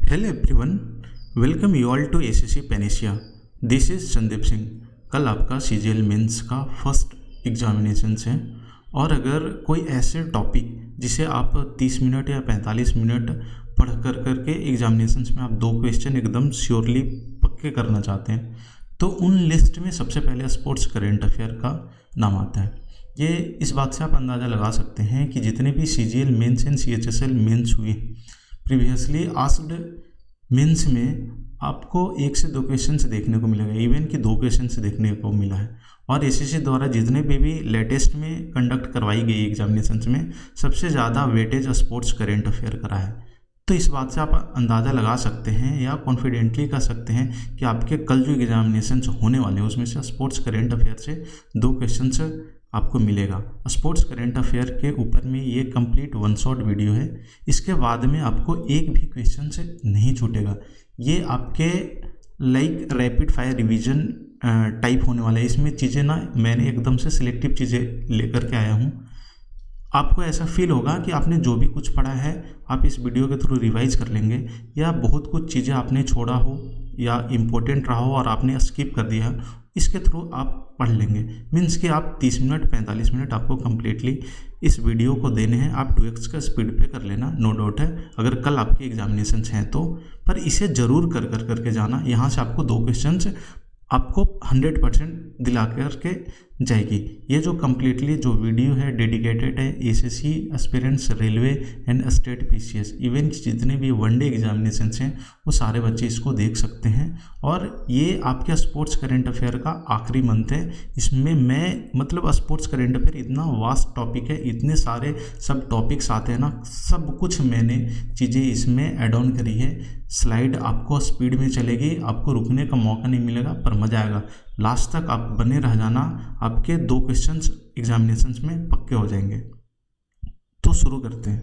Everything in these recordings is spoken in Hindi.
Hello everyone, welcome you all to SSC Panacea. This is Sandeep Singh. कल आपका सीजीएल मेंस का फर्स्ट एग्जामिनेशन है और अगर कोई ऐसे टॉपिक जिसे आप 30 मिनट या 45 मिनट पढ़ करके एग्जामिनेशन में आप 2 क्वेश्चन एकदम श्योरली पक्के करना चाहते हैं तो उन लिस्ट में सबसे पहले स्पोर्ट्स करेंट अफेयर का नाम आता है। ये इस बात से आप अंदाज़ा लगा सकते हैं कि जितने भी CGL mains and CHSL mains हुए प्रीवियसली आस्क्ड मेंस में आपको 1 से 2 क्वेश्चन देखने को मिलेगा, इवन कि 2 क्वेश्चन देखने को मिला है। और एसएससी द्वारा जितने भी लेटेस्ट में कंडक्ट करवाई गई एग्जामिनेशन में सबसे ज़्यादा वेटेज स्पोर्ट्स करेंट अफेयर करा है। तो इस बात से आप अंदाज़ा लगा सकते हैं या कॉन्फिडेंटली कह सकते हैं कि आपके कल जो एग्जामिनेशन होने वाले हैं उसमें से स्पोर्ट्स करेंट अफेयर से 2 क्वेश्चन आपको मिलेगा। स्पोर्ट्स करेंट अफेयर के ऊपर में ये कंप्लीट 1 शॉट वीडियो है। इसके बाद में आपको एक भी क्वेश्चन से नहीं छूटेगा। ये आपके like rapid fire revision type होने वाला है। इसमें चीज़ें ना मैंने एकदम से सिलेक्टिव चीज़ें लेकर के आया हूँ। आपको ऐसा फील होगा कि आपने जो भी कुछ पढ़ा है आप इस वीडियो के थ्रू रिवाइज कर लेंगे, या बहुत कुछ चीज़ें आपने छोड़ा हो या इम्पोर्टेंट रहा हो और आपने स्किप कर दिया, इसके थ्रू आप पढ़ लेंगे। मीन्स कि आप 30 मिनट 45 मिनट आपको कम्प्लीटली इस वीडियो को देने हैं। आप 2x का स्पीड पे कर लेना, नो डाउट है, अगर कल आपके एग्जामिनेशन हैं तो। पर इसे ज़रूर करके जाना। यहाँ से आपको 2 क्वेश्चन आपको 100% दिला करके जाएगी। ये जो कम्प्लीटली जो वीडियो है डेडिकेटेड है SSC aspirants railway and state PCS, even जितने भी वनडे एग्जामिनेशन हैं वो सारे बच्चे इसको देख सकते हैं। और ये आपके स्पोर्ट्स करेंट अफेयर का आखिरी मंथ है। इसमें मैं मतलब स्पोर्ट्स करेंट अफेयर इतना वास्ट टॉपिक है, इतने सारे सब टॉपिक्स आते हैं ना, सब कुछ मैंने चीज़ें इसमें ऐड ऑन करी है। स्लाइड आपको स्पीड में चलेगी, आपको रुकने का मौका नहीं मिलेगा, पर मज़ा आएगा। लास्ट तक आप बने रह जाना, आपके 2 क्वेश्चंस एग्जामिनेशंस में पक्के हो जाएंगे। तो शुरू करते हैं।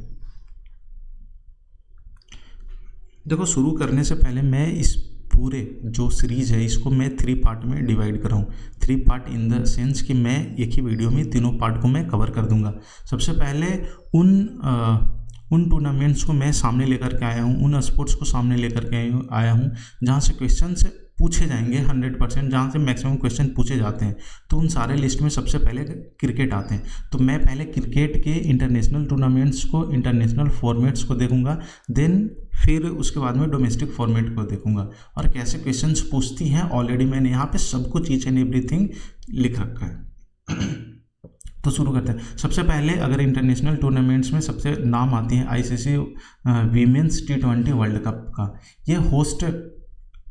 देखो, शुरू करने से पहले मैं इस पूरे जो सीरीज़ है इसको मैं 3 पार्ट में डिवाइड कर रहा हूँ। 3 पार्ट इन द सेंस कि मैं एक ही वीडियो में तीनों पार्ट को मैं कवर कर दूंगा। सबसे पहले उन टूर्नामेंट्स को मैं सामने लेकर के आया हूँ, उन स्पोर्ट्स को सामने लेकर के आया हूँ जहाँ से क्वेश्चन पूछे जाएंगे 100%, जहाँ से मैक्सिमम क्वेश्चन पूछे जाते हैं। तो उन सारे लिस्ट में सबसे पहले क्रिकेट आते हैं। तो मैं पहले क्रिकेट के इंटरनेशनल टूर्नामेंट्स को, इंटरनेशनल फॉर्मेट्स को देखूंगा, देन फिर उसके बाद में डोमेस्टिक फॉर्मेट को देखूंगा और कैसे क्वेश्चंस पूछती हैं। ऑलरेडी मैंने यहाँ पे सब कुछ ईच एंड एवरीथिंग लिख रखा है। तो शुरू करते हैं। सबसे पहले अगर इंटरनेशनल टूर्नामेंट्स में सबसे नाम आती है ICC women's T20 world cup का। ये होस्ट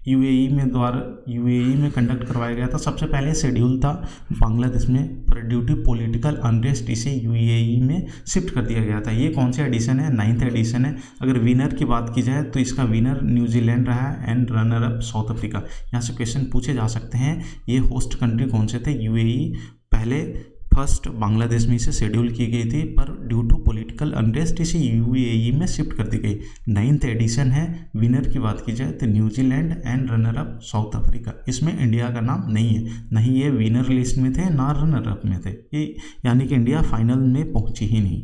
यूएई में कंडक्ट करवाया गया था। सबसे पहले शेड्यूल था बांग्लादेश में, पर ड्यू टू पॉलिटिकल अनरेस्ट इसे यूएई में शिफ्ट कर दिया गया था। ये कौन सा एडिशन है? 9th एडिशन है। अगर विनर की बात की जाए तो इसका विनर न्यूजीलैंड रहा है and runner up south Africa. यहाँ से क्वेश्चन पूछे जा सकते हैं। ये होस्ट कंट्री कौन से थे? यूएई पहले फर्स्ट बांग्लादेश में इसे शेड्यूल की गई थी, पर ड्यू टू पॉलिटिकल अनरेस्ट इसे यूएई में शिफ्ट कर दी गई। 9th एडिशन है। विनर की बात की जाए तो New Zealand and runner up south Africa. इसमें इंडिया का नाम नहीं है, नहीं ये विनर लिस्ट में थे ना रनर अप में थे, ये यानी कि इंडिया फाइनल में पहुंची ही नहीं।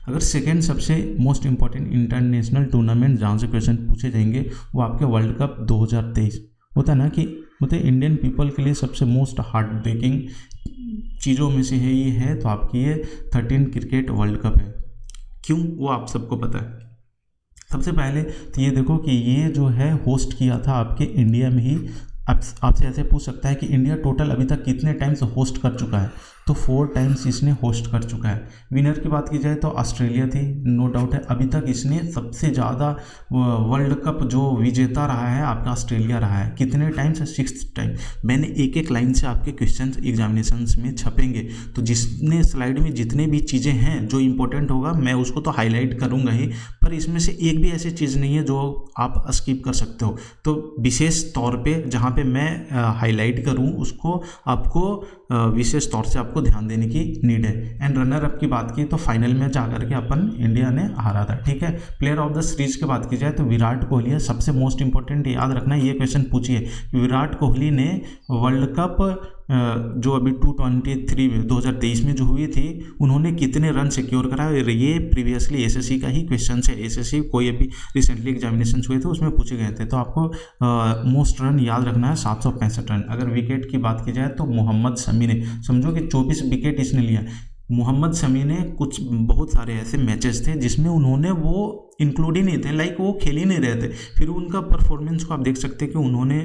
अगर सेकेंड सबसे मोस्ट इंपॉर्टेंट इंटरनेशनल टूर्नामेंट जहाँ से क्वेश्चन पूछे जाएंगे वो आपके वर्ल्ड कप 2023 होता है ना, कि मतलब इंडियन पीपल के लिए सबसे मोस्ट हार्ट ब्रेकिंग चीज़ों में से है ये है, तो आपकी ये 13 क्रिकेट वर्ल्ड कप है। क्यों? वो आप सबको पता है। सबसे पहले तो ये देखो कि ये जो है होस्ट किया था आपके इंडिया में ही। आपसे ऐसे पूछ सकता है कि इंडिया टोटल अभी तक कितने टाइम्स होस्ट कर चुका है, तो 4 टाइम्स इसने होस्ट कर चुका है। विनर की बात की जाए तो ऑस्ट्रेलिया थी, नो डाउट है। अभी तक इसने सबसे ज़्यादा वर्ल्ड कप जो विजेता रहा है आपका ऑस्ट्रेलिया रहा है। कितने टाइम्स? 6 टाइम। मैंने एक लाइन से आपके क्वेश्चन एग्जामिनेशन में छपेंगे, तो जिसने स्लाइड में जितने भी चीज़ें हैं जो इंपॉर्टेंट होगा मैं उसको तो हाईलाइट करूँगा ही, पर इसमें से एक भी ऐसी चीज़ नहीं है जो आप स्किप कर सकते हो। तो विशेष तौर पर जहाँ पे मैं हाईलाइट करूँ उसको आपको विशेष तौर से आपको ध्यान देने की नीड है। एंड रनर अप की बात की तो फाइनल में जाकर के अपन इंडिया ने हारा था, ठीक है। प्लेयर ऑफ द सीरीज की बात की जाए तो विराट कोहली है। सबसे मोस्ट इंपॉर्टेंट याद रखना, ये क्वेश्चन पूछिए कि विराट कोहली ने वर्ल्ड कप जो अभी 223 में 2023 में जो हुई थी, उन्होंने कितने रन सिक्योर कराए, ये प्रीवियसली एसएससी का ही क्वेश्चन है। एसएससी कोई अभी रिसेंटली एग्जामिनेशन हुए थे उसमें पूछे गए थे। तो आपको मोस्ट रन याद रखना है 765 रन। अगर विकेट की बात की जाए तो मोहम्मद शमी ने, समझो कि 24 विकेट इसने लिया। मोहम्मद शमी ने कुछ बहुत सारे ऐसे मैचेस थे जिसमें उन्होंने वो इंक्लूड ही नहीं थे, लाइक वो खेल ही नहीं रहे थे। फिर उनका परफॉर्मेंस को आप देख सकते हैं कि उन्होंने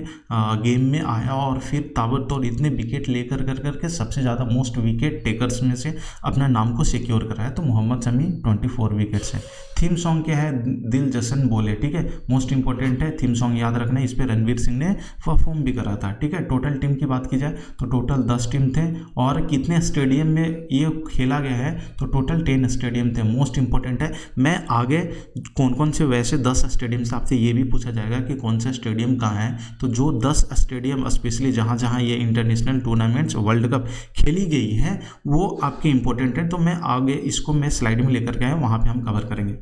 गेम में आया और फिर ताबड़तोड़ इतने विकेट लेकर करके सबसे ज़्यादा मोस्ट विकेट टेकर्स में से अपना नाम को सिक्योर कराया। तो मोहम्मद शमी 24 विकेट्स है। थीम सॉन्ग क्या है, दिल जशन बोले, ठीक है, मोस्ट इंपॉर्टेंट है, थीम सॉन्ग याद रखना है। इस पर रणवीर सिंह ने परफॉर्म भी करा था, ठीक है। टोटल टीम की बात की जाए तो टोटल 10 टीम थे और कितने स्टेडियम में ये खेला गया है, तो टोटल 10 स्टेडियम थे। मोस्ट इंपॉर्टेंट है। मैं आगे कौन कौन से वैसे 10 स्टेडियम से आपसे ये भी पूछा जाएगा कि कौन सा स्टेडियम कहाँ है। तो जो 10 स्टेडियम स्पेशली जहाँ जहाँ ये इंटरनेशनल टूर्नामेंट्स वर्ल्ड कप खेली गई है वो आपके इंपॉर्टेंट है। तो मैं आगे इसको मैं स्लाइड में लेकर के आया, वहाँ पे हम कवर करेंगे।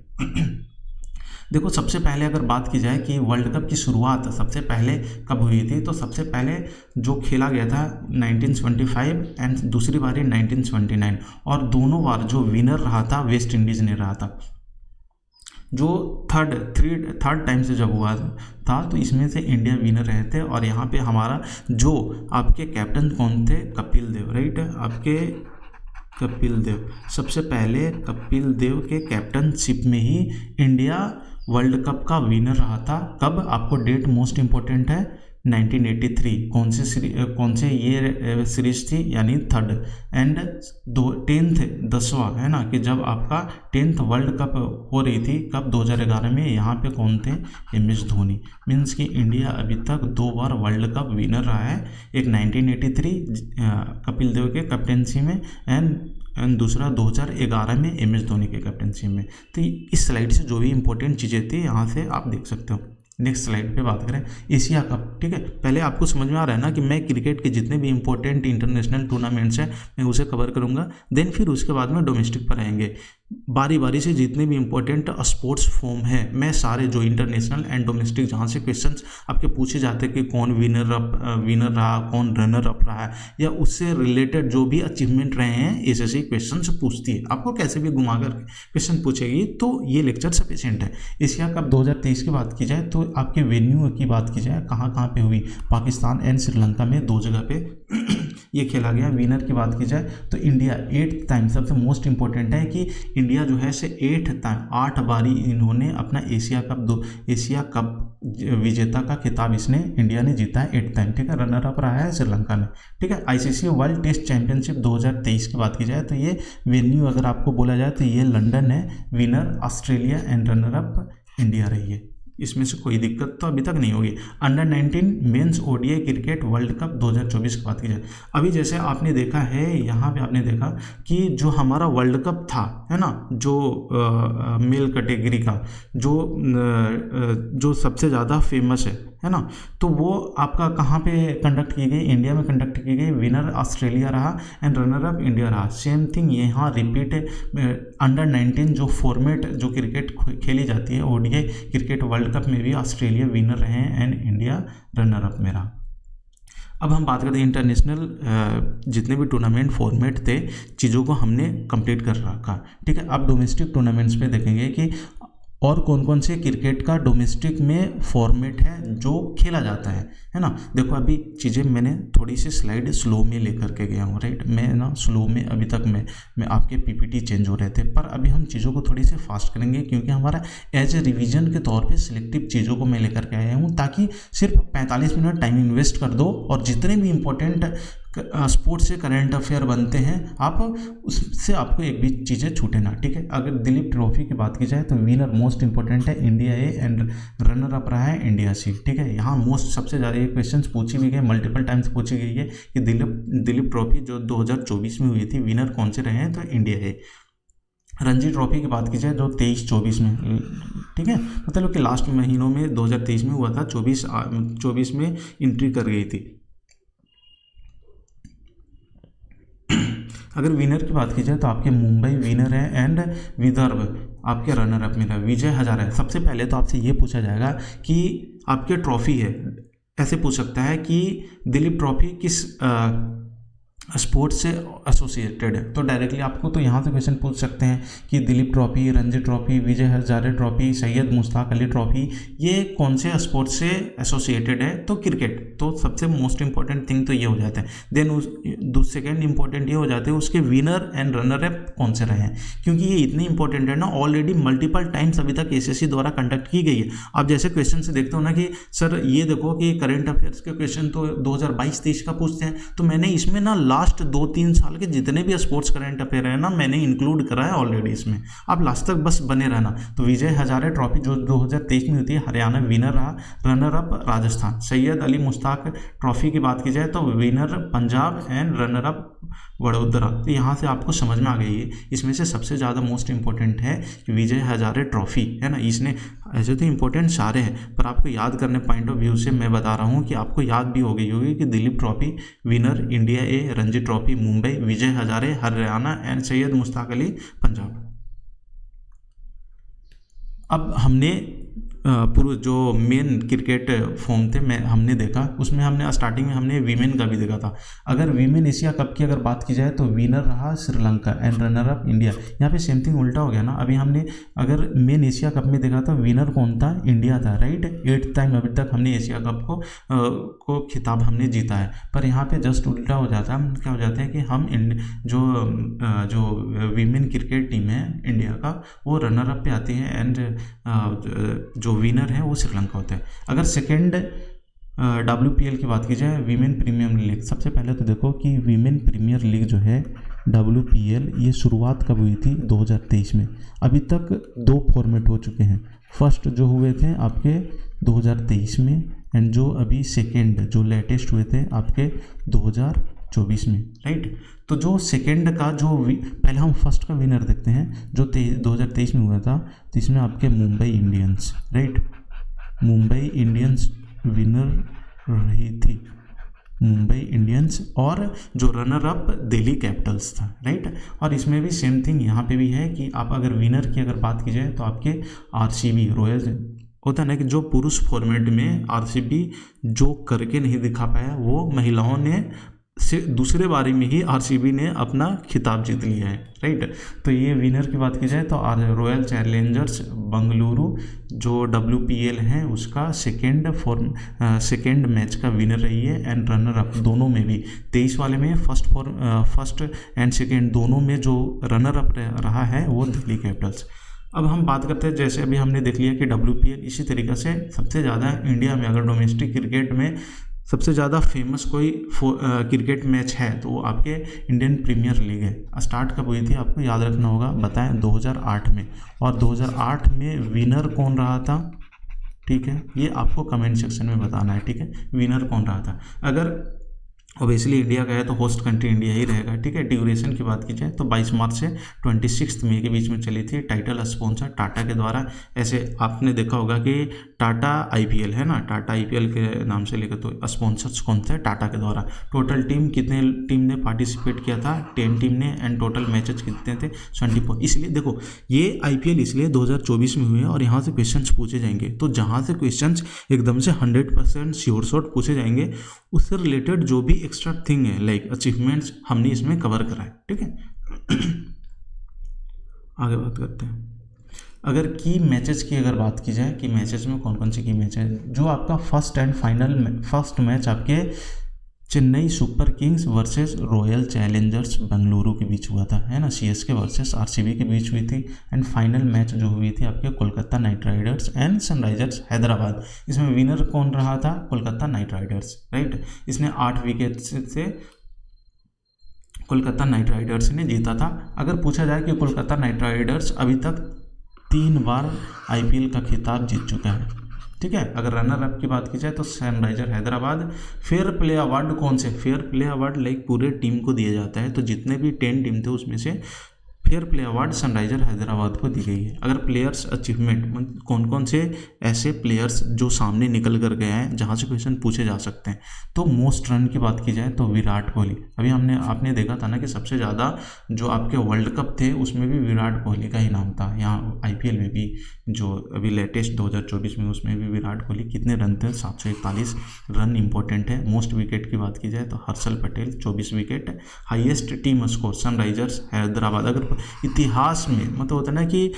देखो, सबसे पहले अगर बात की जाए कि वर्ल्ड कप की शुरुआत सबसे पहले कब हुई थी, तो सबसे पहले जो खेला गया था 1975 एंड दूसरी बारी 1979, और दोनों बार जो विनर रहा था वेस्ट इंडीज़ ने रहा था। जो थर्ड टाइम से जब हुआ था तो इसमें से इंडिया विनर रहे थे। और यहाँ पे हमारा जो आपके कैप्टन कौन थे, कपिल देव, राइट, आपके कपिल देव। सबसे पहले कपिल देव के कैप्टनशिप में ही इंडिया वर्ल्ड कप का विनर रहा था। कब, आपको डेट मोस्ट इंपॉर्टेंट है, 1983। कौन से ये सीरीज थी, यानी थर्ड एंड 10th 10वां है ना, कि जब आपका 10th वर्ल्ड कप हो रही थी, कब, 2011 में। यहाँ पे कौन थे, MS धोनी। मीन्स कि इंडिया अभी तक 2 बार वर्ल्ड कप विनर रहा है, एक 1983 कपिल देव के कैप्टनसी में एंड दूसरा 2011 में MS धोनी के कैप्टनसी में। तो इस स्लाइड से जो भी इंपॉर्टेंट चीज़ें थी यहाँ से आप देख सकते हो। नेक्स्ट स्लाइड पे बात करें एशिया कप, ठीक है। पहले आपको समझ में आ रहा है ना कि मैं क्रिकेट के जितने भी इंपॉर्टेंट इंटरनेशनल टूर्नामेंट्स हैं मैं उसे कवर करूंगा, देन फिर उसके बाद में डोमेस्टिक पर आएंगे। बारी बारी से जितने भी इंपॉर्टेंट स्पोर्ट्स फॉर्म है मैं सारे जो इंटरनेशनल एंड डोमेस्टिक जहाँ से क्वेश्चंस आपके पूछे जाते हैं कि कौन विनर रहा, कौन रनर अप रहा है, या उससे रिलेटेड जो भी अचीवमेंट रहे हैं एसएससी क्वेश्चंस पूछती है। आपको कैसे भी घुमाकर क्वेश्चन पूछेगी, तो ये लेक्चर सफिशिएंट है। एशिया कप 2023 की बात की जाए तो आपके वेन्यू की बात की जाए कहाँ पे हुई, पाकिस्तान एंड श्रीलंका में 2 जगह पे ये खेला गया। विनर की बात की जाए तो इंडिया 8th टाइम, सबसे मोस्ट इंपॉर्टेंट है कि इंडिया जो है से 8 बारी इन्होंने अपना एशिया कप विजेता का खिताब इसने इंडिया ने जीता है 8 टाइम, ठीक है। रनर अप रहा है श्रीलंका ने, ठीक है। आईसीसी वर्ल्ड टेस्ट चैंपियनशिप 2023 की बात की जाए तो ये वेन्यू अगर आपको बोला जाए तो ये लंदन है। Winner Australia and runner up India रही है। इसमें से कोई दिक्कत तो अभी तक नहीं होगी। Under 19 men's ODI cricket world cup 2024 की बात की जाए, अभी जैसे आपने देखा है यहाँ पे आपने देखा कि जो हमारा वर्ल्ड कप था, है ना, जो मेल कैटेगरी का जो सबसे ज़्यादा फेमस है ना, तो वो आपका कहाँ पे कंडक्ट की गई, इंडिया में कंडक्ट की गई। विनर ऑस्ट्रेलिया रहा एंड रनर अप इंडिया रहा। सेम थिंग यहाँ रिपीट है। अंडर 19 जो फॉर्मेट जो क्रिकेट खेली जाती है ओडीआई क्रिकेट वर्ल्ड कप में भी ऑस्ट्रेलिया विनर रहे हैं एंड इंडिया रनर अप में रहा। अब हम बात करते हैं इंटरनेशनल जितने भी टूर्नामेंट फॉर्मेट थे, चीज़ों को हमने कंप्लीट कर रखा, ठीक है। अब डोमेस्टिक टूर्नामेंट्स पे देखेंगे कि और कौन कौन से क्रिकेट का डोमेस्टिक में फॉर्मेट है जो खेला जाता है ना। देखो, अभी चीज़ें मैंने थोड़ी सी स्लाइड स्लो में लेकर के गया हूँ, राइट। मैं ना स्लो में अभी तक मैं आपके पीपीटी चेंज हो रहे थे, पर अभी हम चीज़ों को थोड़ी सी फास्ट करेंगे क्योंकि हमारा एज ए रिवीजन के तौर पे सिलेक्टिव चीज़ों को मैं लेकर के आया हूँ, ताकि सिर्फ 45 मिनट टाइम इन्वेस्ट कर दो और जितने भी इंपॉर्टेंट स्पोर्ट्स से करंट अफेयर बनते हैं आप उससे आपको एक भी चीज़ें छूटे ना, ठीक है। अगर दिलीप ट्रॉफी की बात की जाए तो विनर मोस्ट इंपॉर्टेंट है India A and runner up रहा है इंडिया सी, ठीक है। यहाँ मोस्ट सबसे ज़्यादा ये क्वेश्चन पूछी भी गए, मल्टीपल टाइम्स पूछी गई है कि दिलीप ट्रॉफी जो 2024 में हुई थी विनर कौन से रहे हैं, तो इंडिया ए। रणजी ट्रॉफी की बात की जाए जो 23-24 में, ठीक है, मतलब कि लास्ट महीनों में 2023 में हुआ था, 24 में एंट्री कर गई थी। अगर विनर की बात की जाए तो आपके मुंबई विनर है एंड विदर्भ आपके रनर अप में था विजय हजारे। सबसे पहले तो आपसे ये पूछा जाएगा कि आपके ट्रॉफी है, ऐसे पूछ सकता है कि दिलीप ट्रॉफी स्पोर्ट्स से एसोसिएटेड है, तो डायरेक्टली आपको तो यहाँ से क्वेश्चन पूछ सकते हैं कि Dilip trophy, Ranji trophy, Vijay Hazare trophy, Syed Mushtaq Ali trophy, ये कौन से स्पोर्ट्स से एसोसिएटेड है? तो क्रिकेट। तो सबसे मोस्ट इंपॉर्टेंट थिंग तो ये हो जाता है। देन सेकेंड इंपॉर्टेंट ये हो जाते हैं उसके विनर एंड रनर अप कौन से रहे हैं, क्योंकि ये इतने इंपॉर्टेंट है ना, ऑलरेडी मल्टीपल टाइम्स अभी तक एसएससी द्वारा कंडक्ट की गई है। आप जैसे क्वेश्चन से देखते हो ना कि सर ये देखो कि करंट अफेयर्स के क्वेश्चन तो 2022-23 का पूछते हैं, तो मैंने इसमें ना लास्ट 2-3 साल के जितने भी स्पोर्ट्स करंट अफेयर है ना, मैंने इंक्लूड करा है ऑलरेडी इसमें। आप लास्ट तक बस बने रहना। तो विजय हजारे ट्रॉफी जो 2023 में होती है, हरियाणा विनर रहा, runner up Rajasthan. Syed Ali Mushtaq trophy की बात की जाए तो winner Punjab and runner up Vadodara. तो यहाँ से आपको समझ में आ गई है। इसमें से सबसे ज़्यादा मोस्ट इंपॉर्टेंट है कि विजय हजारे ट्रॉफी है ना, इसने ऐसे तो इंपॉर्टेंट सारे हैं, पर आपको याद करने पॉइंट ऑफ व्यू से मैं बता रहा हूँ कि आपको याद भी हो गई होगी कि Dilip trophy winner India A, Ranji trophy Mumbai, Vijay Hazare Haryana and Syed Mushtaq Ali Punjab. अब हमने पूरे जो मेन क्रिकेट फॉर्म थे हमने देखा, उसमें हमने स्टार्टिंग में हमने वीमेन का भी देखा था। अगर वीमेन एशिया कप की अगर बात की जाए तो विनर रहा Sri Lanka and runner up India. यहाँ पे सेम थिंग उल्टा हो गया ना। अभी हमने अगर मेन एशिया कप में देखा था, विनर कौन था? इंडिया था, राइट। 8th टाइम अभी तक हमने एशिया कप को खिताब हमने जीता है। पर यहाँ पे जस्ट उल्टा हो जाता है। क्या हो जाता है कि हम जो वीमेन क्रिकेट टीम है इंडिया का, वो रनर अप पे आती है एंड जो विनर है वो श्रीलंका होता है। अगर सेकेंड WPL की बात की जाए, वीमेन प्रीमियर लीग, सबसे पहले तो देखो कि वीमेन प्रीमियर लीग जो है WPL, ये शुरुआत कब हुई थी? 2023 में। अभी तक 2 फॉर्मेट हो चुके हैं। फर्स्ट जो हुए थे आपके 2023 में, एंड जो अभी सेकेंड जो लेटेस्ट हुए थे आपके 2024 में, राइट। तो जो सेकेंड का पहले हम फर्स्ट का विनर देखते हैं जो 2023 में हुआ था। तो इसमें आपके Mumbai Indians, right, Mumbai Indians winner रही थी, मुंबई इंडियंस, और जो रनर अप दिल्ली कैपिटल्स था, राइट। और इसमें भी सेम थिंग यहाँ पे भी है कि आप अगर विनर की अगर बात की जाए तो आपके RCB रॉयल्स होता है ना, कि जो पुरुष फॉर्मेट में RCB जो करके नहीं दिखा पाया, वो महिलाओं ने से दूसरे बारी में ही RCB ने अपना खिताब जीत लिया है, राइट। तो ये विनर की बात की जाए तो रॉयल चैलेंजर्स बेंगलुरु जो WPL है उसका सेकेंड मैच का विनर रही है एंड रनर अप दोनों में भी। 23 वाले में फर्स्ट एंड सेकेंड दोनों में जो रनर अप रहा है वो दिल्ली कैपिटल्स। अब हम बात करते हैं, जैसे अभी हमने देख लिया कि WPL, इसी तरीके से सबसे ज़्यादा इंडिया में अगर डोमेस्टिक क्रिकेट में सबसे ज़्यादा फेमस कोई क्रिकेट मैच है तो वो आपके इंडियन प्रीमियर लीग है। स्टार्ट कब हुई थी आपको याद रखना होगा, बताएं 2008 में। और 2008 में विनर कौन रहा था? ठीक है, ये आपको कमेंट सेक्शन में बताना है, ठीक है, विनर कौन रहा था। अगर ओबियसली इंडिया का है तो होस्ट कंट्री इंडिया ही रहेगा, ठीक है। ड्यूरेशन की बात की जाए तो 22 मार्च से 26 मई के बीच में चली थी। टाइटल स्पॉन्सर टाटा के द्वारा। ऐसे आपने देखा होगा कि टाटा IPL है ना, टाटा IPL के नाम से लेकर तो स्पॉन्सर्स कौन थे? टाटा के द्वारा। टोटल टीम कितने टीम ने पार्टिसिपेट किया था? 10 टीम ने, एंड टोटल मैचेस कितने थे? 24। इसलिए देखो ये IPL इसलिए 2024 में हुए हैं और यहाँ से क्वेश्चन पूछे जाएंगे। तो जहाँ से क्वेश्चन एकदम से 100% श्योर शॉट पूछे जाएंगे, उससे रिलेटेड जो भी एक्स्ट्रा थिंग है लाइक अचीवमेंट्स हमने इसमें कवर करा है, ठीक है। आगे बात करते हैं। अगर की मैचेस की अगर बात की जाए कि मैचेस में कौन कौन सी की मैच है, जो आपका फर्स्ट मैच आपके Chennai super Kings versus royal Challengers Bengaluru के बीच हुआ था, है ना। CSK वर्सेस RCB के बीच हुई थी। एंड फाइनल मैच जो हुई थी आपके Kolkata night Riders and Sunrisers Hyderabad. इसमें विनर कौन रहा था? Kolkata night Riders, right. इसने 8 विकेट से कोलकाता नाइट राइडर्स ने जीता था। अगर पूछा जाए कि कोलकाता नाइट राइडर्स अभी तक 3 बार IPL का खिताब जीत चुका है, ठीक है। अगर रनर अप की बात की जाए तो Sunriser Hyderabad. Fair play award कौन से? फेयर प्ले अवार्ड लाइक पूरे टीम को दिया जाता है। तो जितने भी 10 टीम थे उसमें से fair play award Sunriser Hyderabad को दी गई है। अगर प्लेयर्स अचीवमेंट, कौन कौन से ऐसे प्लेयर्स जो सामने निकल कर गए हैं जहाँ से क्वेश्चन पूछे जा सकते हैं, तो मोस्ट रन की बात की जाए तो विराट कोहली। अभी आपने देखा था ना कि सबसे ज़्यादा जो आपके वर्ल्ड कप थे उसमें भी विराट कोहली का ही नाम था। यहाँ IPL में भी जो अभी लेटेस्ट 2024 में, उसमें भी विराट कोहली कितने रन थे, 741 रन इंपॉर्टेंट है। मोस्ट विकेट की बात की जाए तो Harshal Patel 24 wicket. Highest team score Sunrisers Hyderabad. अगर इतिहास में मतलब होता है ना कि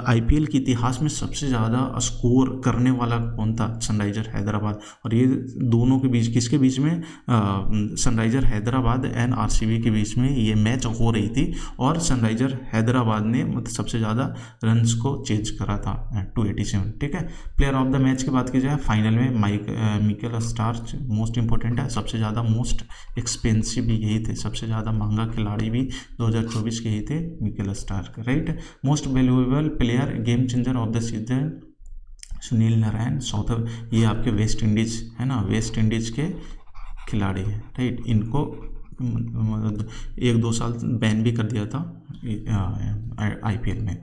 IPL के इतिहास में सबसे ज़्यादा स्कोर करने वाला कौन था, सनराइजर हैदराबाद। और ये दोनों के बीच, किसके बीच में, सनराइजर हैदराबाद एंड RCB के बीच में ये मैच हो रही थी और सनराइजर हैदराबाद ने मतलब सबसे ज़्यादा रन्स को चेज करा था 287। ठीक है। प्लेयर ऑफ द मैच की बात की जाए फाइनल में मिकेल स्टार्क मोस्ट इंपॉर्टेंट है। सबसे ज़्यादा मोस्ट एक्सपेंसिव भी यही थे, सबसे ज़्यादा महंगा खिलाड़ी भी 2024 के ही थे Mitchell Starc, right. Most valuable player, game changer of the season Sunil Narine, south, ये आपके वेस्ट इंडीज है ना, वेस्ट इंडीज के खिलाड़ी हैं, राइट। इनको 1-2 साल बैन भी कर दिया था IPL में।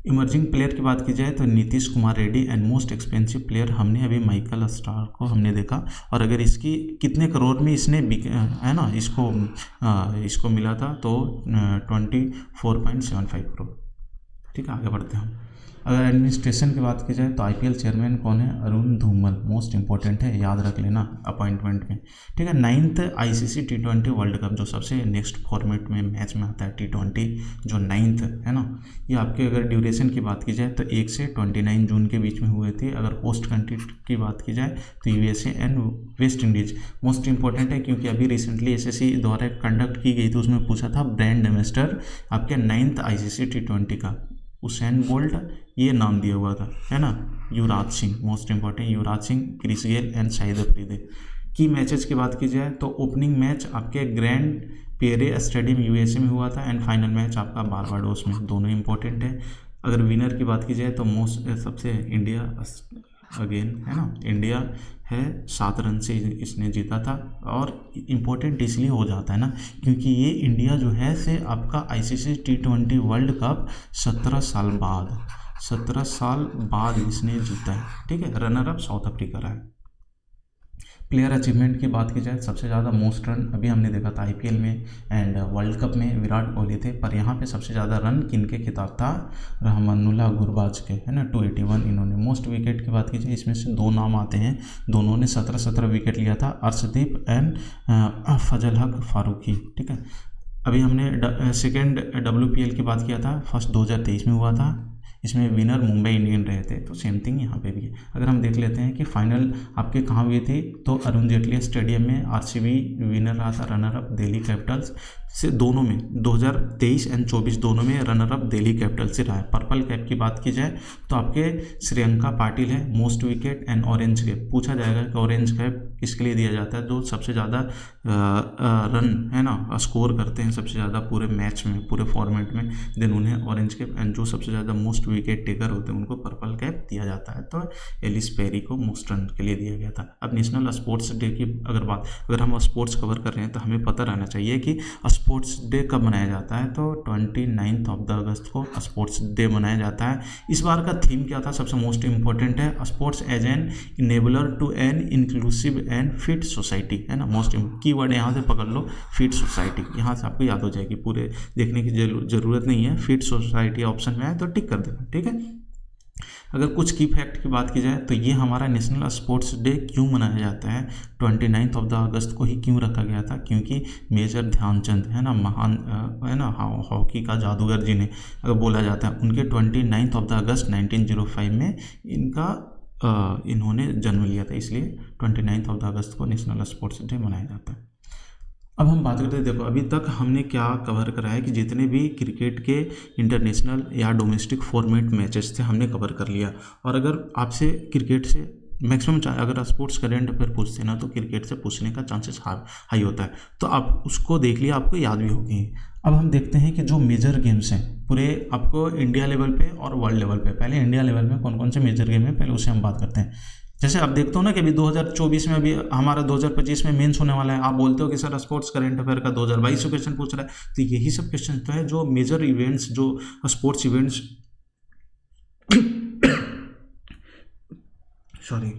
इमर्जिंग प्लेयर की बात की जाए तो Nitish Kumar Reddy and most expensive player हमने अभी माइकल स्टार्क को हमने देखा। और अगर इसकी कितने करोड़ में इसने है ना, इसको मिला था तो 24.75 करोड़। ठीक है, आगे बढ़ते हैं हम। अगर एडमिनिस्ट्रेशन की बात की जाए तो IPL चेयरमैन कौन है, अरुण धूमल, मोस्ट इंपॉर्टेंट है, याद रख लेना अपॉइंटमेंट में। ठीक है। 9th ICC T20 world cup जो सबसे नेक्स्ट फॉर्मेट में मैच में आता है T20, जो 9th है ना, ये आपके अगर ड्यूरेशन की बात की जाए तो 1 से 29 जून के बीच में हुए थे। अगर होस्ट कंट्री की बात की जाए तो USA and West Indies. Most important है क्योंकि अभी रिसेंटली SSC द्वारा कंडक्ट की गई थी, उसमें पूछा था ब्रांड एम्बेसडर आपके 9th ICC T20 का उसेन बोल्ट ये नाम दिया हुआ था, है ना। Yuvraj Singh, most important, Yuvraj Singh, Chris Gayle and Shahid Afridi. की मैचेस की बात की जाए तो ओपनिंग मैच आपके ग्रैंड पेरे स्टेडियम USA में हुआ था एंड फाइनल मैच आपका बारबाडोस में, दोनों इंपॉर्टेंट है। अगर विनर की बात की जाए तो सबसे इंडिया अगेन है ना, इंडिया है 7 रन से इसने जीता था। और इम्पोर्टेंट इसलिए हो जाता है ना क्योंकि ये इंडिया जो है से आपका ICC T20 वर्ल्ड कप 17 साल बाद इसने जीता है। ठीक है। रनर अप साउथ अफ्रीका रहा है। प्लेयर अचीवमेंट की बात की जाए सबसे ज़्यादा मोस्ट रन अभी हमने देखा था IPL में एंड वर्ल्ड कप में विराट कोहली थे, पर यहाँ पे सबसे ज़्यादा रन किनके खिताब था, रहमानुल्लाह गुरबाज के, है ना, 281 इन्होंने। मोस्ट विकेट की बात की जाए इसमें से 2 नाम आते हैं, दोनों ने 17 विकेट लिया था, अर्शदीप एंड फजल हक फारूकी। ठीक है। अभी हमने सेकेंड WPL की बात किया था, फर्स्ट 2023 में हुआ था, इसमें विनर मुंबई इंडियन रहे थे, तो सेम थिंग यहाँ पे भी है। अगर हम देख लेते हैं कि फाइनल आपके कहाँ हुई थी तो अरुण जेटली स्टेडियम में RCB विनर रहा था, रनर अप दिल्ली कैपिटल्स से, दोनों में 2023 एंड 24 दोनों में रनर अप दिल्ली कैपिटल से रहा है। पर्पल कैप की बात की जाए तो आपके श्रियंका पाटिल है, most wicket and orange cap. पूछा जाएगा कि ऑरेंज कैप किसके लिए दिया जाता है, जो सबसे ज़्यादा रन है ना स्कोर करते हैं सबसे ज़्यादा पूरे मैच में, पूरे फॉर्मेट में, देन उन्हें ऑरेंज कैप, एंड जो सबसे ज़्यादा मोस्ट विकेट टेकर होते हैं उनको पर्पल कैप दिया जाता है। तो एलिस पेरी को मोस्ट रन के लिए दिया गया था। अब नेशनल स्पोर्ट्स डे की अगर हम स्पोर्ट्स कवर कर रहे हैं तो हमें पता रहना चाहिए कि स्पोर्ट्स डे कब मनाया जाता है, तो 29 अगस्त को स्पोर्ट्स डे मनाया जाता है। इस बार का थीम क्या था, सबसे मोस्ट इंपॉर्टेंट है sports as an enabler to an inclusive and fit society, है ना। मोस्ट कीवर्ड यहाँ से पकड़ लो, फिट सोसाइटी, यहाँ से आपको याद हो जाएगी, पूरे देखने की जरूरत नहीं है, फिट सोसाइटी ऑप्शन में आए तो टिक कर देना। ठीक है। अगर कुछ की फैक्ट की बात की जाए तो ये हमारा नेशनल स्पोर्ट्स डे क्यों मनाया जाता है, 29 अगस्त को ही क्यों रखा गया था, क्योंकि मेजर ध्यानचंद है ना, महान है ना हॉकी का जादूगर जिन्हें अगर बोला जाता है, उनके 29 अगस्त 1905 में इन्होंने जन्म लिया था, इसलिए 29 अगस्त को नेशनल स्पोर्ट्स डे मनाया जाता है। अब हम बात करते हैं, देखो अभी तक हमने क्या कवर करा है कि जितने भी क्रिकेट के इंटरनेशनल या डोमेस्टिक फॉर्मेट मैचेस थे हमने कवर कर लिया। और अगर आपसे क्रिकेट से मैक्सिमम अगर स्पोर्ट्स करंट अफेयर पूछते हैं ना तो क्रिकेट से पूछने का चांसेस हाई होता है, तो आप उसको देख लिया, आपको याद भी होगी। अब हम देखते हैं कि जो मेजर गेम्स हैं पूरे आपको इंडिया लेवल पे और वर्ल्ड लेवल पे, पहले इंडिया लेवल में कौन कौन से मेजर गेम हैं पहले उससे हम बात करते हैं। जैसे आप देखते हो ना कि अभी 2024 में, अभी हमारा 2025 में मेंस होने वाला है, आप बोलते हो कि सर स्पोर्ट्स करंट अफेयर का 2022 से क्वेश्चन पूछ रहा है, तो यही सब क्वेश्चन तो है जो मेजर इवेंट्स, जो स्पोर्ट्स इवेंट्स सॉरी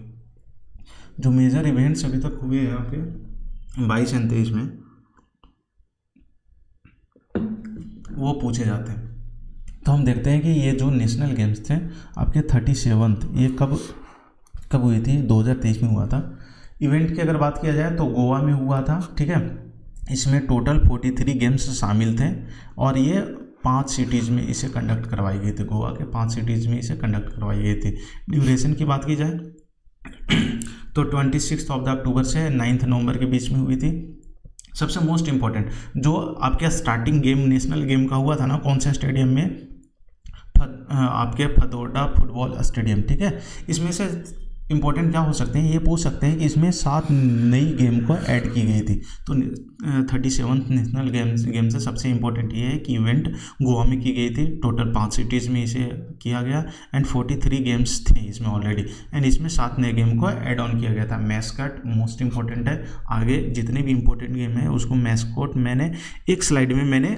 जो मेजर इवेंट्स अभी तक हुए हैं यहाँ पे 22 और 23 में, वो पूछे जाते हैं। तो हम देखते हैं कि ये जो नेशनल गेम्स थे आपके 37th, ये कब हुई थी, 2023 में हुआ था। इवेंट की अगर बात किया जाए तो गोवा में हुआ था, ठीक है। इसमें टोटल 43 गेम्स शामिल थे और ये 5 सिटीज़ में इसे कंडक्ट करवाई गई थी। गोवा के 5 सिटीज़ में इसे कंडक्ट करवाई गई थी। ड्यूरेशन की बात की जाए तो 26 अक्टूबर से 9 नवंबर के बीच में हुई थी। सबसे मोस्ट इम्पॉर्टेंट जो आपके स्टार्टिंग गेम नेशनल गेम का हुआ था ना, कौन से स्टेडियम में, आपके फतोर्डा फुटबॉल स्टेडियम, ठीक है। इसमें से इंपॉर्टेंट क्या हो सकते हैं, ये पूछ सकते हैं कि इसमें 7 नई गेम को ऐड की गई थी। तो 37th नेशनल गेम से सबसे इम्पोर्टेंट ये है कि इवेंट गोवा में की गई थी, टोटल 5 सिटीज़ में इसे किया गया एंड 43 गेम्स थे इसमें ऑलरेडी, एंड इसमें 7 नए गेम को ऐड ऑन किया गया था। मैस्कट मोस्ट इंपॉर्टेंट है, आगे जितने भी इंपॉर्टेंट गेम है उसको मैस्कट मैंने एक स्लाइड में मैंने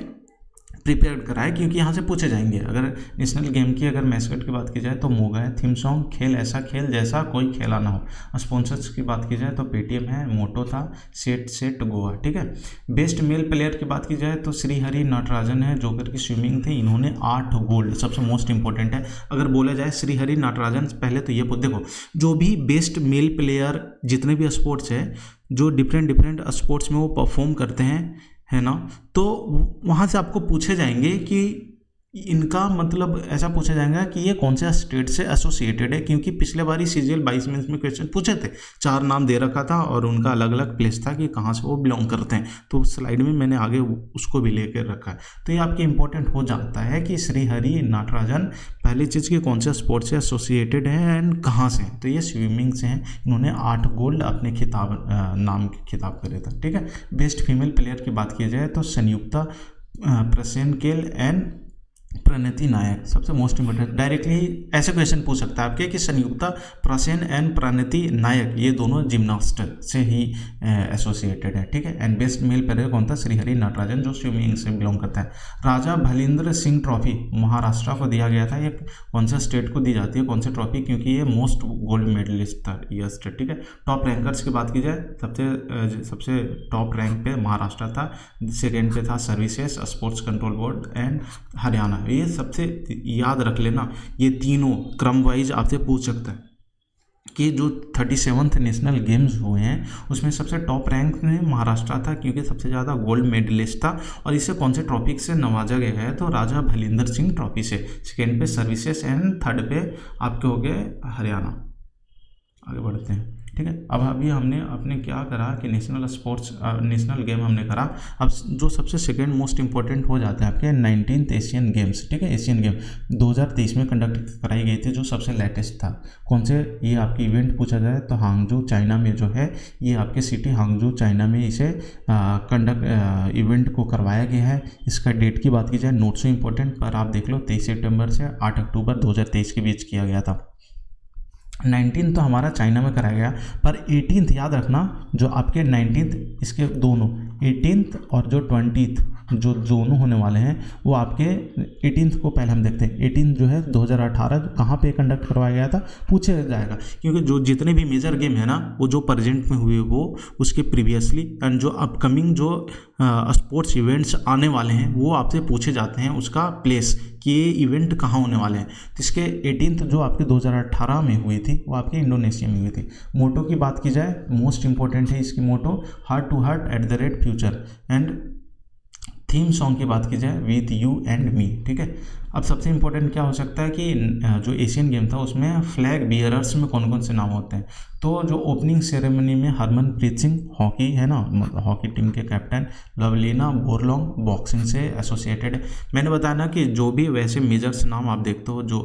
प्रिपेयर करा है, क्योंकि यहाँ से पूछे जाएंगे। अगर नेशनल गेम की अगर मैस्कट की बात की जाए तो मोगा है, थीम सॉन्ग खेल ऐसा खेल जैसा कोई खेला ना हो। स्पॉन्सर्स की बात की जाए तो पेटीएम है, मोटो था, सेट गोवा, ठीक है। बेस्ट मेल प्लेयर की बात की जाए तो श्रीहरि नटराजन है, जोकर की स्विमिंग थी, इन्होंने 8 गोल्ड, सबसे मोस्ट इंपॉर्टेंट है। अगर बोला जाए श्रीहरि नटराजन, पहले तो ये देखो, जो भी बेस्ट मेल प्लेयर जितने भी स्पोर्ट्स है, जो डिफरेंट स्पोर्ट्स में वो परफॉर्म करते हैं, है ना, तो वहाँ से आपको पूछे जाएंगे कि इनका मतलब ऐसा पूछा जाएगा कि ये कौन से स्टेट से एसोसिएटेड है, क्योंकि पिछले बार ही CGL 22 में क्वेश्चन पूछे थे, 4 नाम दे रखा था और उनका अलग अलग प्लेस था कि कहाँ से वो बिलोंग करते हैं। तो स्लाइड में मैंने आगे उसको भी लेकर रखा है। तो ये आपके इंपॉर्टेंट हो जाता है कि श्रीहरि नटराजन पहली चीज़ की कौन से स्पोर्ट से एसोसिएटेड है एंड कहाँ से, तो ये स्विमिंग से हैं। इन्होंने 8 गोल्ड अपने नाम के खिताब करे थे, ठीक है। बेस्ट फीमेल प्लेयर की बात की जाए तो संयुक्ता प्रसेनकेल एंड प्रणति नायक, सबसे मोस्ट इंपोर्टेंट। डायरेक्टली ऐसे क्वेश्चन पूछ सकता है आपके कि संयुक्ता प्रसेन एंड प्रणति नायक ये दोनों जिम्नास्ट से ही एसोसिएटेड है, ठीक है। एंड बेस्ट मेल प्लेयर कौन था, श्रीहरि नटराजन, जो स्विमिंग से बिलोंग करता है। राजा भलिंद्र सिंह ट्रॉफी महाराष्ट्र को दिया गया था। ये कौन से स्टेट को दी जाती है, कौन सी ट्रॉफी, क्योंकि ये मोस्ट गोल्ड मेडलिस्ट था ये स्टेट, ठीक है। टॉप रैंकर्स की बात की जाए सबसे टॉप रैंक पे महाराष्ट्र था, सेकेंड पे था services, sports control board and Haryana. ये सबसे याद रख लेना, ये तीनों क्रम वाइज आपसे पूछ सकता है कि जो 37th नेशनल गेम्स हुए हैं उसमें सबसे टॉप रैंक में महाराष्ट्र था, क्योंकि सबसे ज़्यादा गोल्ड मेडलिस्ट था। और इसे कौन से ट्रॉफी से नवाजा गया है, तो राजा भलिंदर सिंह ट्रॉफी से। सेकेंड पे सर्विसेज एंड थर्ड पे आपके हो गए हरियाणा। आगे बढ़ते हैं, ठीक है। अब अभी आपने क्या करा कि नेशनल गेम हमने करा। अब जो सबसे सेकेंड मोस्ट इंपॉर्टेंट हो जाता है आपके 19th एशियन गेम्स, ठीक है। एशियन गेम 2023 में कंडक्ट कराई गई थी, जो सबसे लेटेस्ट था। कौन से, ये आपकी इवेंट पूछा जाए तो हांगजू चाइना में जो है, ये आपके सिटी हांगजू चाइना में इसे इवेंट को करवाया गया है। इसका डेट की बात की जाए नोट सो इंपॉर्टेंट, पर आप देख लो 23 सितंबर से 8 अक्टूबर 2023 के बीच किया गया था। 19 तो हमारा चाइना में कराया गया, पर 18 याद रखना, जो आपके 19 इसके दोनों 18 और जो 20 जो दोनों होने वाले हैं वो आपके 18 को पहले हम देखते हैं। 18 जो है 2018 कहाँ पे कंडक्ट करवाया गया था, पूछा जाएगा, क्योंकि जो जितने भी मेजर गेम है ना वो जो प्रेजेंट में हुए वो उसके प्रीवियसली एंड जो अपकमिंग जो स्पोर्ट्स इवेंट्स आने वाले हैं वो आपसे पूछे जाते हैं उसका प्लेस कि ये इवेंट कहाँ होने वाले हैं। तो इसके 18 जो आपके 2018 में हुई थी वो आपके इंडोनेशिया में हुई थी। मोटो की बात की जाए, मोस्ट इंपॉर्टेंट है इसकी motto, heart to heart @future. And theme song की बात की जाए विद यू एंड मी, ठीक है। अब सबसे इंपॉर्टेंट क्या हो सकता है कि जो एशियन गेम था उसमें फ्लैग बियरर्स में कौन कौन से नाम होते हैं, तो जो ओपनिंग सेरेमनी में हरमनप्रीत सिंह हॉकी है ना, हॉकी टीम के कैप्टन, लवलीना बोरलॉन्ग बॉक्सिंग से एसोसिएटेड है। मैंने बताया ना कि जो भी वैसे मेजर्स नाम आप देखते हो जो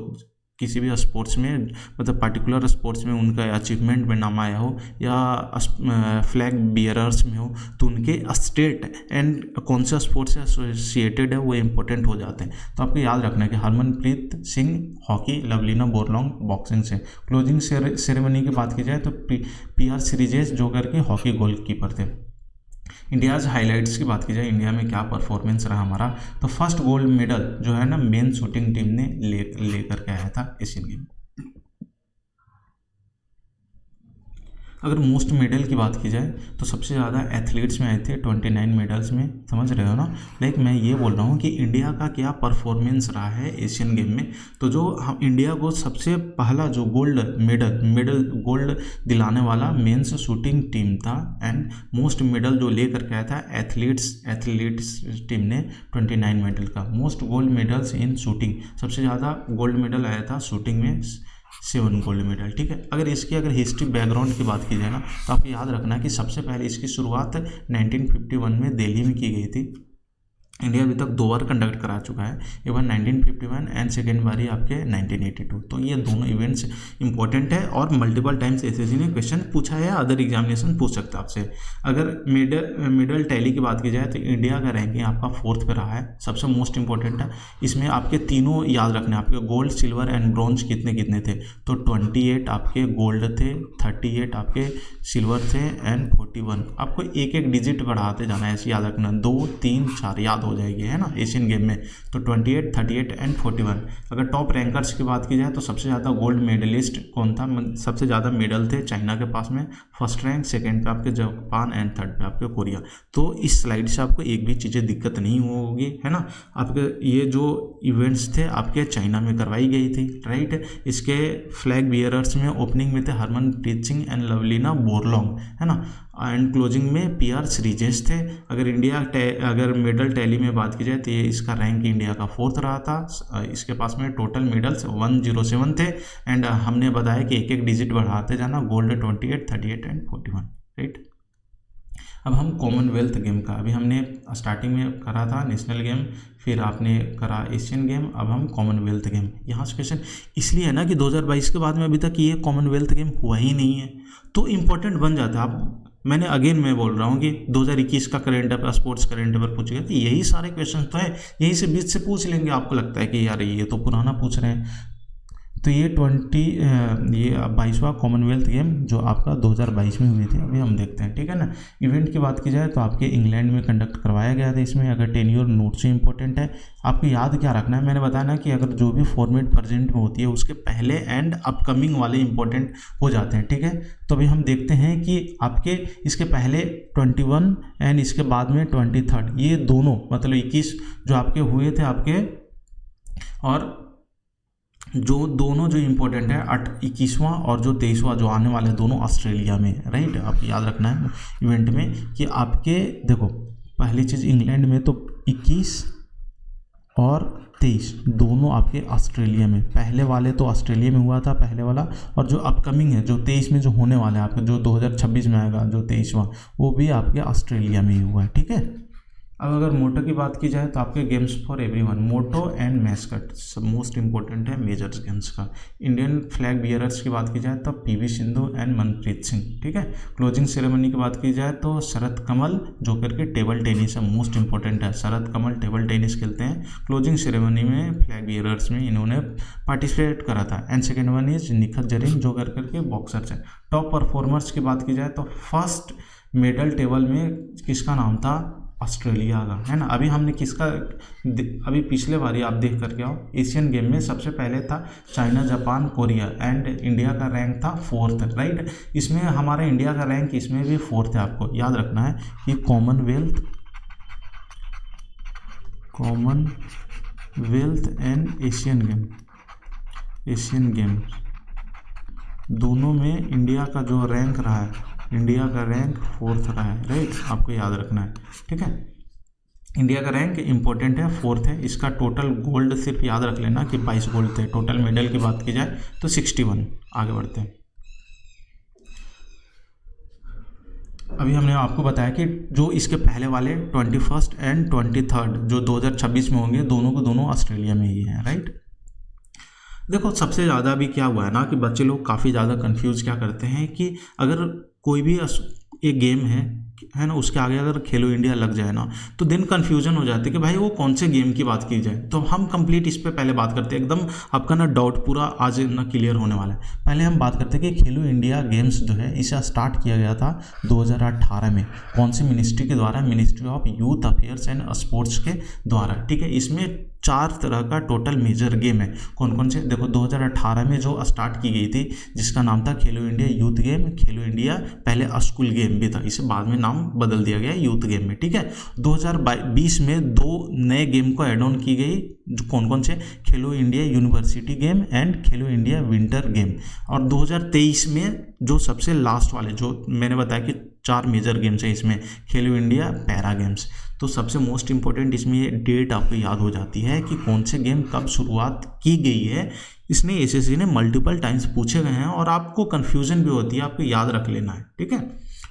किसी भी स्पोर्ट्स में, मतलब पर्टिकुलर स्पोर्ट्स में उनका अचीवमेंट में नाम आया हो या फ्लैग बियरर्स में हो, तो उनके स्टेट एंड कौन सा स्पोर्ट्स से एसोसिएटेड है वो इंपॉर्टेंट हो जाते हैं। तो आपको याद रखना है कि हरमनप्रीत सिंह हॉकी, लवलीना बोरलॉन्ग बॉक्सिंग से। क्लोजिंग सेरेमनी की बात की जाए तो PR श्रीजेश जो करके हॉकी गोलकीपर थे। इंडियाज़ हाइलाइट्स की बात की जाए, इंडिया में क्या परफॉर्मेंस रहा हमारा, तो फर्स्ट गोल्ड मेडल जो है ना मेन शूटिंग टीम ने लेकर के आया था एशियन गेम। अगर मोस्ट मेडल की बात की जाए तो सबसे ज़्यादा एथलीट्स में आए थे 29 मेडल्स में, समझ रहे हो ना। लाइक मैं ये बोल रहा हूँ कि इंडिया का क्या परफॉर्मेंस रहा है एशियन गेम में। तो जो हम इंडिया को सबसे पहला जो गोल्ड दिलाने वाला मेंस शूटिंग टीम था, एंड मोस्ट मेडल जो लेकर के आया था एथलीट्स टीम ने 29 मेडल का। Most gold medals in shooting, सबसे ज़्यादा गोल्ड मेडल आया था शूटिंग में 7 गोल्ड मेडल, ठीक है। अगर हिस्ट्री बैकग्राउंड की बात की जाए ना, तो आपको याद रखना है कि सबसे पहले इसकी शुरुआत 1951 में दिल्ली में की गई थी। इंडिया अभी तक 2 बार कंडक्ट करा चुका है, एक बार 1951 एंड सेकेंड बारी आपके 1982। तो ये दोनों इवेंट्स इंपॉर्टेंट है और मल्टीपल टाइम्स एसएससी ने क्वेश्चन पूछा है, अदर एग्जामिनेशन पूछ सकता है आपसे। अगर मेडल टैली की बात की जाए तो इंडिया का रैंकिंग आपका 4th पे रहा है, सबसे मोस्ट इंपॉर्टेंट है। इसमें आपके तीनों याद रखने, आपके गोल्ड, सिल्वर एंड ब्रॉन्ज कितने थे, तो 28 आपके गोल्ड थे, 38 आपके सिल्वर थे एंड 41। आपको एक डिजिट बढ़ाते जाना है, ऐसे याद रखना, 2, 3, 4 याद हो जाएगी, है ना, एशियन गेम में। तो 28, 38 एंड 41। अगर टॉप रैंकर्स की बात की जाए तो सबसे ज़्यादा गोल्ड मेडलिस्ट कौन था, सबसे ज़्यादा मेडल थे चाइना के पास में, फर्स्ट रैंक, सेकंड पे आपके जापान एंड थर्ड पे आपके कोरिया। तो इस स्लाइड से आपको एक भी चीज़ें दिक्कत नहीं होगी, है ना। आपके ये जो इवेंट्स थे आपके चाइना में करवाई गई थी, राइट। इसके फ्लैग बियरर्स में ओपनिंग में थे हरमनप्रीत सिंह एंड लवलीना बोरलॉन्ग, है ना, एंड क्लोजिंग में PR श्रीजेश थे। अगर मेडल टैली में बात की जाए तो ये इसका रैंक इंडिया का 4th रहा था। इसके पास में टोटल मेडल्स 107 थे एंड हमने बताया कि एक डिजिट बढ़ाते जाना, गोल्ड 28, 38 एंड 41, राइट। अब हम कॉमनवेल्थ गेम का, अभी हमने स्टार्टिंग में करा था नेशनल गेम, फिर आपने करा एशियन गेम, अब हम कॉमनवेल्थ गेम। यहाँ से क्वेश्चन इसलिए है ना कि 2022 के बाद में अभी तक ये कॉमनवेल्थ गेम हुआ ही नहीं है, तो इम्पोर्टेंट बन जाता है। आप मैं बोल रहा हूँ कि 2021 का current affair, sports current affair पूछेगा तो यही सारे क्वेश्चन तो है, यहीं से बीच से पूछ लेंगे। आपको लगता है कि यार ये तो पुराना पूछ रहे हैं, तो ये 22वां कॉमनवेल्थ गेम जो आपका 2022 में हुई थी, अभी हम देखते हैं, ठीक है ना। इवेंट की बात की जाए तो आपके इंग्लैंड में कंडक्ट करवाया गया था। इसमें अगर टेन्योर नोट से इंपॉर्टेंट है, आपको याद क्या रखना है, मैंने बताया ना कि अगर जो भी फॉर्मेट प्रेजेंट में होती है उसके पहले एंड अपकमिंग वाले इंपॉर्टेंट हो जाते हैं, ठीक है। तो अभी हम देखते हैं कि आपके इसके पहले 21 एंड इसके बाद में 23, ये दोनों मतलब 21 जो आपके हुए थे आपके, और जो दोनों जो इम्पोर्टेंट है 21वां और जो 23वां जो आने वाले दोनों ऑस्ट्रेलिया में, राइट। आप याद रखना है इवेंट में कि आपके देखो पहली चीज़ इंग्लैंड में तो 21 और 23 दोनों आपके ऑस्ट्रेलिया में, पहले वाले तो ऑस्ट्रेलिया में हुआ था पहले वाला, और जो अपकमिंग है जो 23 में जो होने वाला है आपका, जो 2026 में आएगा जो 23वां, वो भी आपके ऑस्ट्रेलिया में ही हुआ है, ठीक है। अब अगर मोटो की बात की जाए तो आपके games for everyone, motto and mascot सब मोस्ट इंपॉर्टेंट है मेजर्स गेम्स का। इंडियन फ्लैग बियरर्स की बात की जाए तो PV सिंधु एंड मनप्रीत सिंह, ठीक है। क्लोजिंग सेरेमनी की बात की जाए तो शरद कमल जो करके टेबल टेनिस है, मोस्ट इंपॉर्टेंट है, शरद कमल टेबल टेनिस खेलते हैं। क्लोजिंग सेरेमनी में फ्लैग बियरर्स में इन्होंने पार्टिसिपेट करा था। And second one is Nikhat Zareen जो करके बॉक्सर्स है। टॉप परफॉर्मर्स की बात की जाए तो फर्स्ट मेडल टेबल में किसका नाम था, ऑस्ट्रेलिया का, है ना। अभी हमने अभी पिछले बारी आप देख करके आओ, एशियन गेम में सबसे पहले था China, Japan, Korea and India का रैंक था 4th, राइट। इसमें हमारा इंडिया का रैंक इसमें भी 4th है। आपको याद रखना है कि कॉमनवेल्थ एंड एशियन गेम दोनों में इंडिया का जो रैंक रहा है, इंडिया का रैंक 4th रहा है, राइट। आपको याद रखना है, ठीक है। इंडिया का रैंक इंपॉर्टेंट है, 4th है। इसका टोटल गोल्ड सिर्फ याद रख लेना कि 22 गोल्ड थे। टोटल मेडल की बात की जाए तो 61। आगे बढ़ते हैं। अभी हमने आपको बताया कि जो इसके पहले वाले 21 एंड 23 जो 2026 में होंगे, दोनों को दोनों ऑस्ट्रेलिया में ही हैं, राइट। देखो सबसे ज़्यादा अभी क्या हुआ है ना कि बच्चे लोग काफ़ी ज़्यादा कंफ्यूज क्या करते हैं कि अगर कोई भी एक गेम है ना, उसके आगे अगर खेलो इंडिया लग जाए ना तो दिन कन्फ्यूजन हो जाती है कि भाई वो कौन से गेम की बात की जाए। तो हम कंप्लीट इस पे पहले बात करते हैं, एकदम आपका ना डाउट पूरा आज ना क्लियर होने वाला है। पहले हम बात करते हैं कि खेलो इंडिया गेम्स जो है इसे स्टार्ट किया गया था 2018 में, कौन सी मिनिस्ट्री के द्वारा, ministry of youth affairs and sports के द्वारा, ठीक है। इसमें 4 तरह का टोटल मेजर गेम है। कौन कौन से, देखो 2018 में जो स्टार्ट की गई थी जिसका नाम था खेलो इंडिया यूथ गेम, खेलो इंडिया पहले स्कूल गेम भी था, इसे बाद में नाम बदल दिया गया यूथ गेम में, ठीक है। 2020 में 2 नए गेम को एड ऑन की गई, जो कौन कौन से, खेलो India university game and Khelo India winter game. और 2023 में जो सबसे लास्ट वाले, जो मैंने बताया कि 4 मेजर गेम्स हैं इसमें, खेलो इंडिया पैरा गेम्स। तो सबसे मोस्ट इंपॉर्टेंट इसमें ये डेट आपको याद हो जाती है कि कौन से गेम कब शुरुआत की गई है। इसने एसएससी ने मल्टीपल टाइम्स पूछे गए हैं और आपको कन्फ्यूजन भी होती है, आपको याद रख लेना है, ठीक है।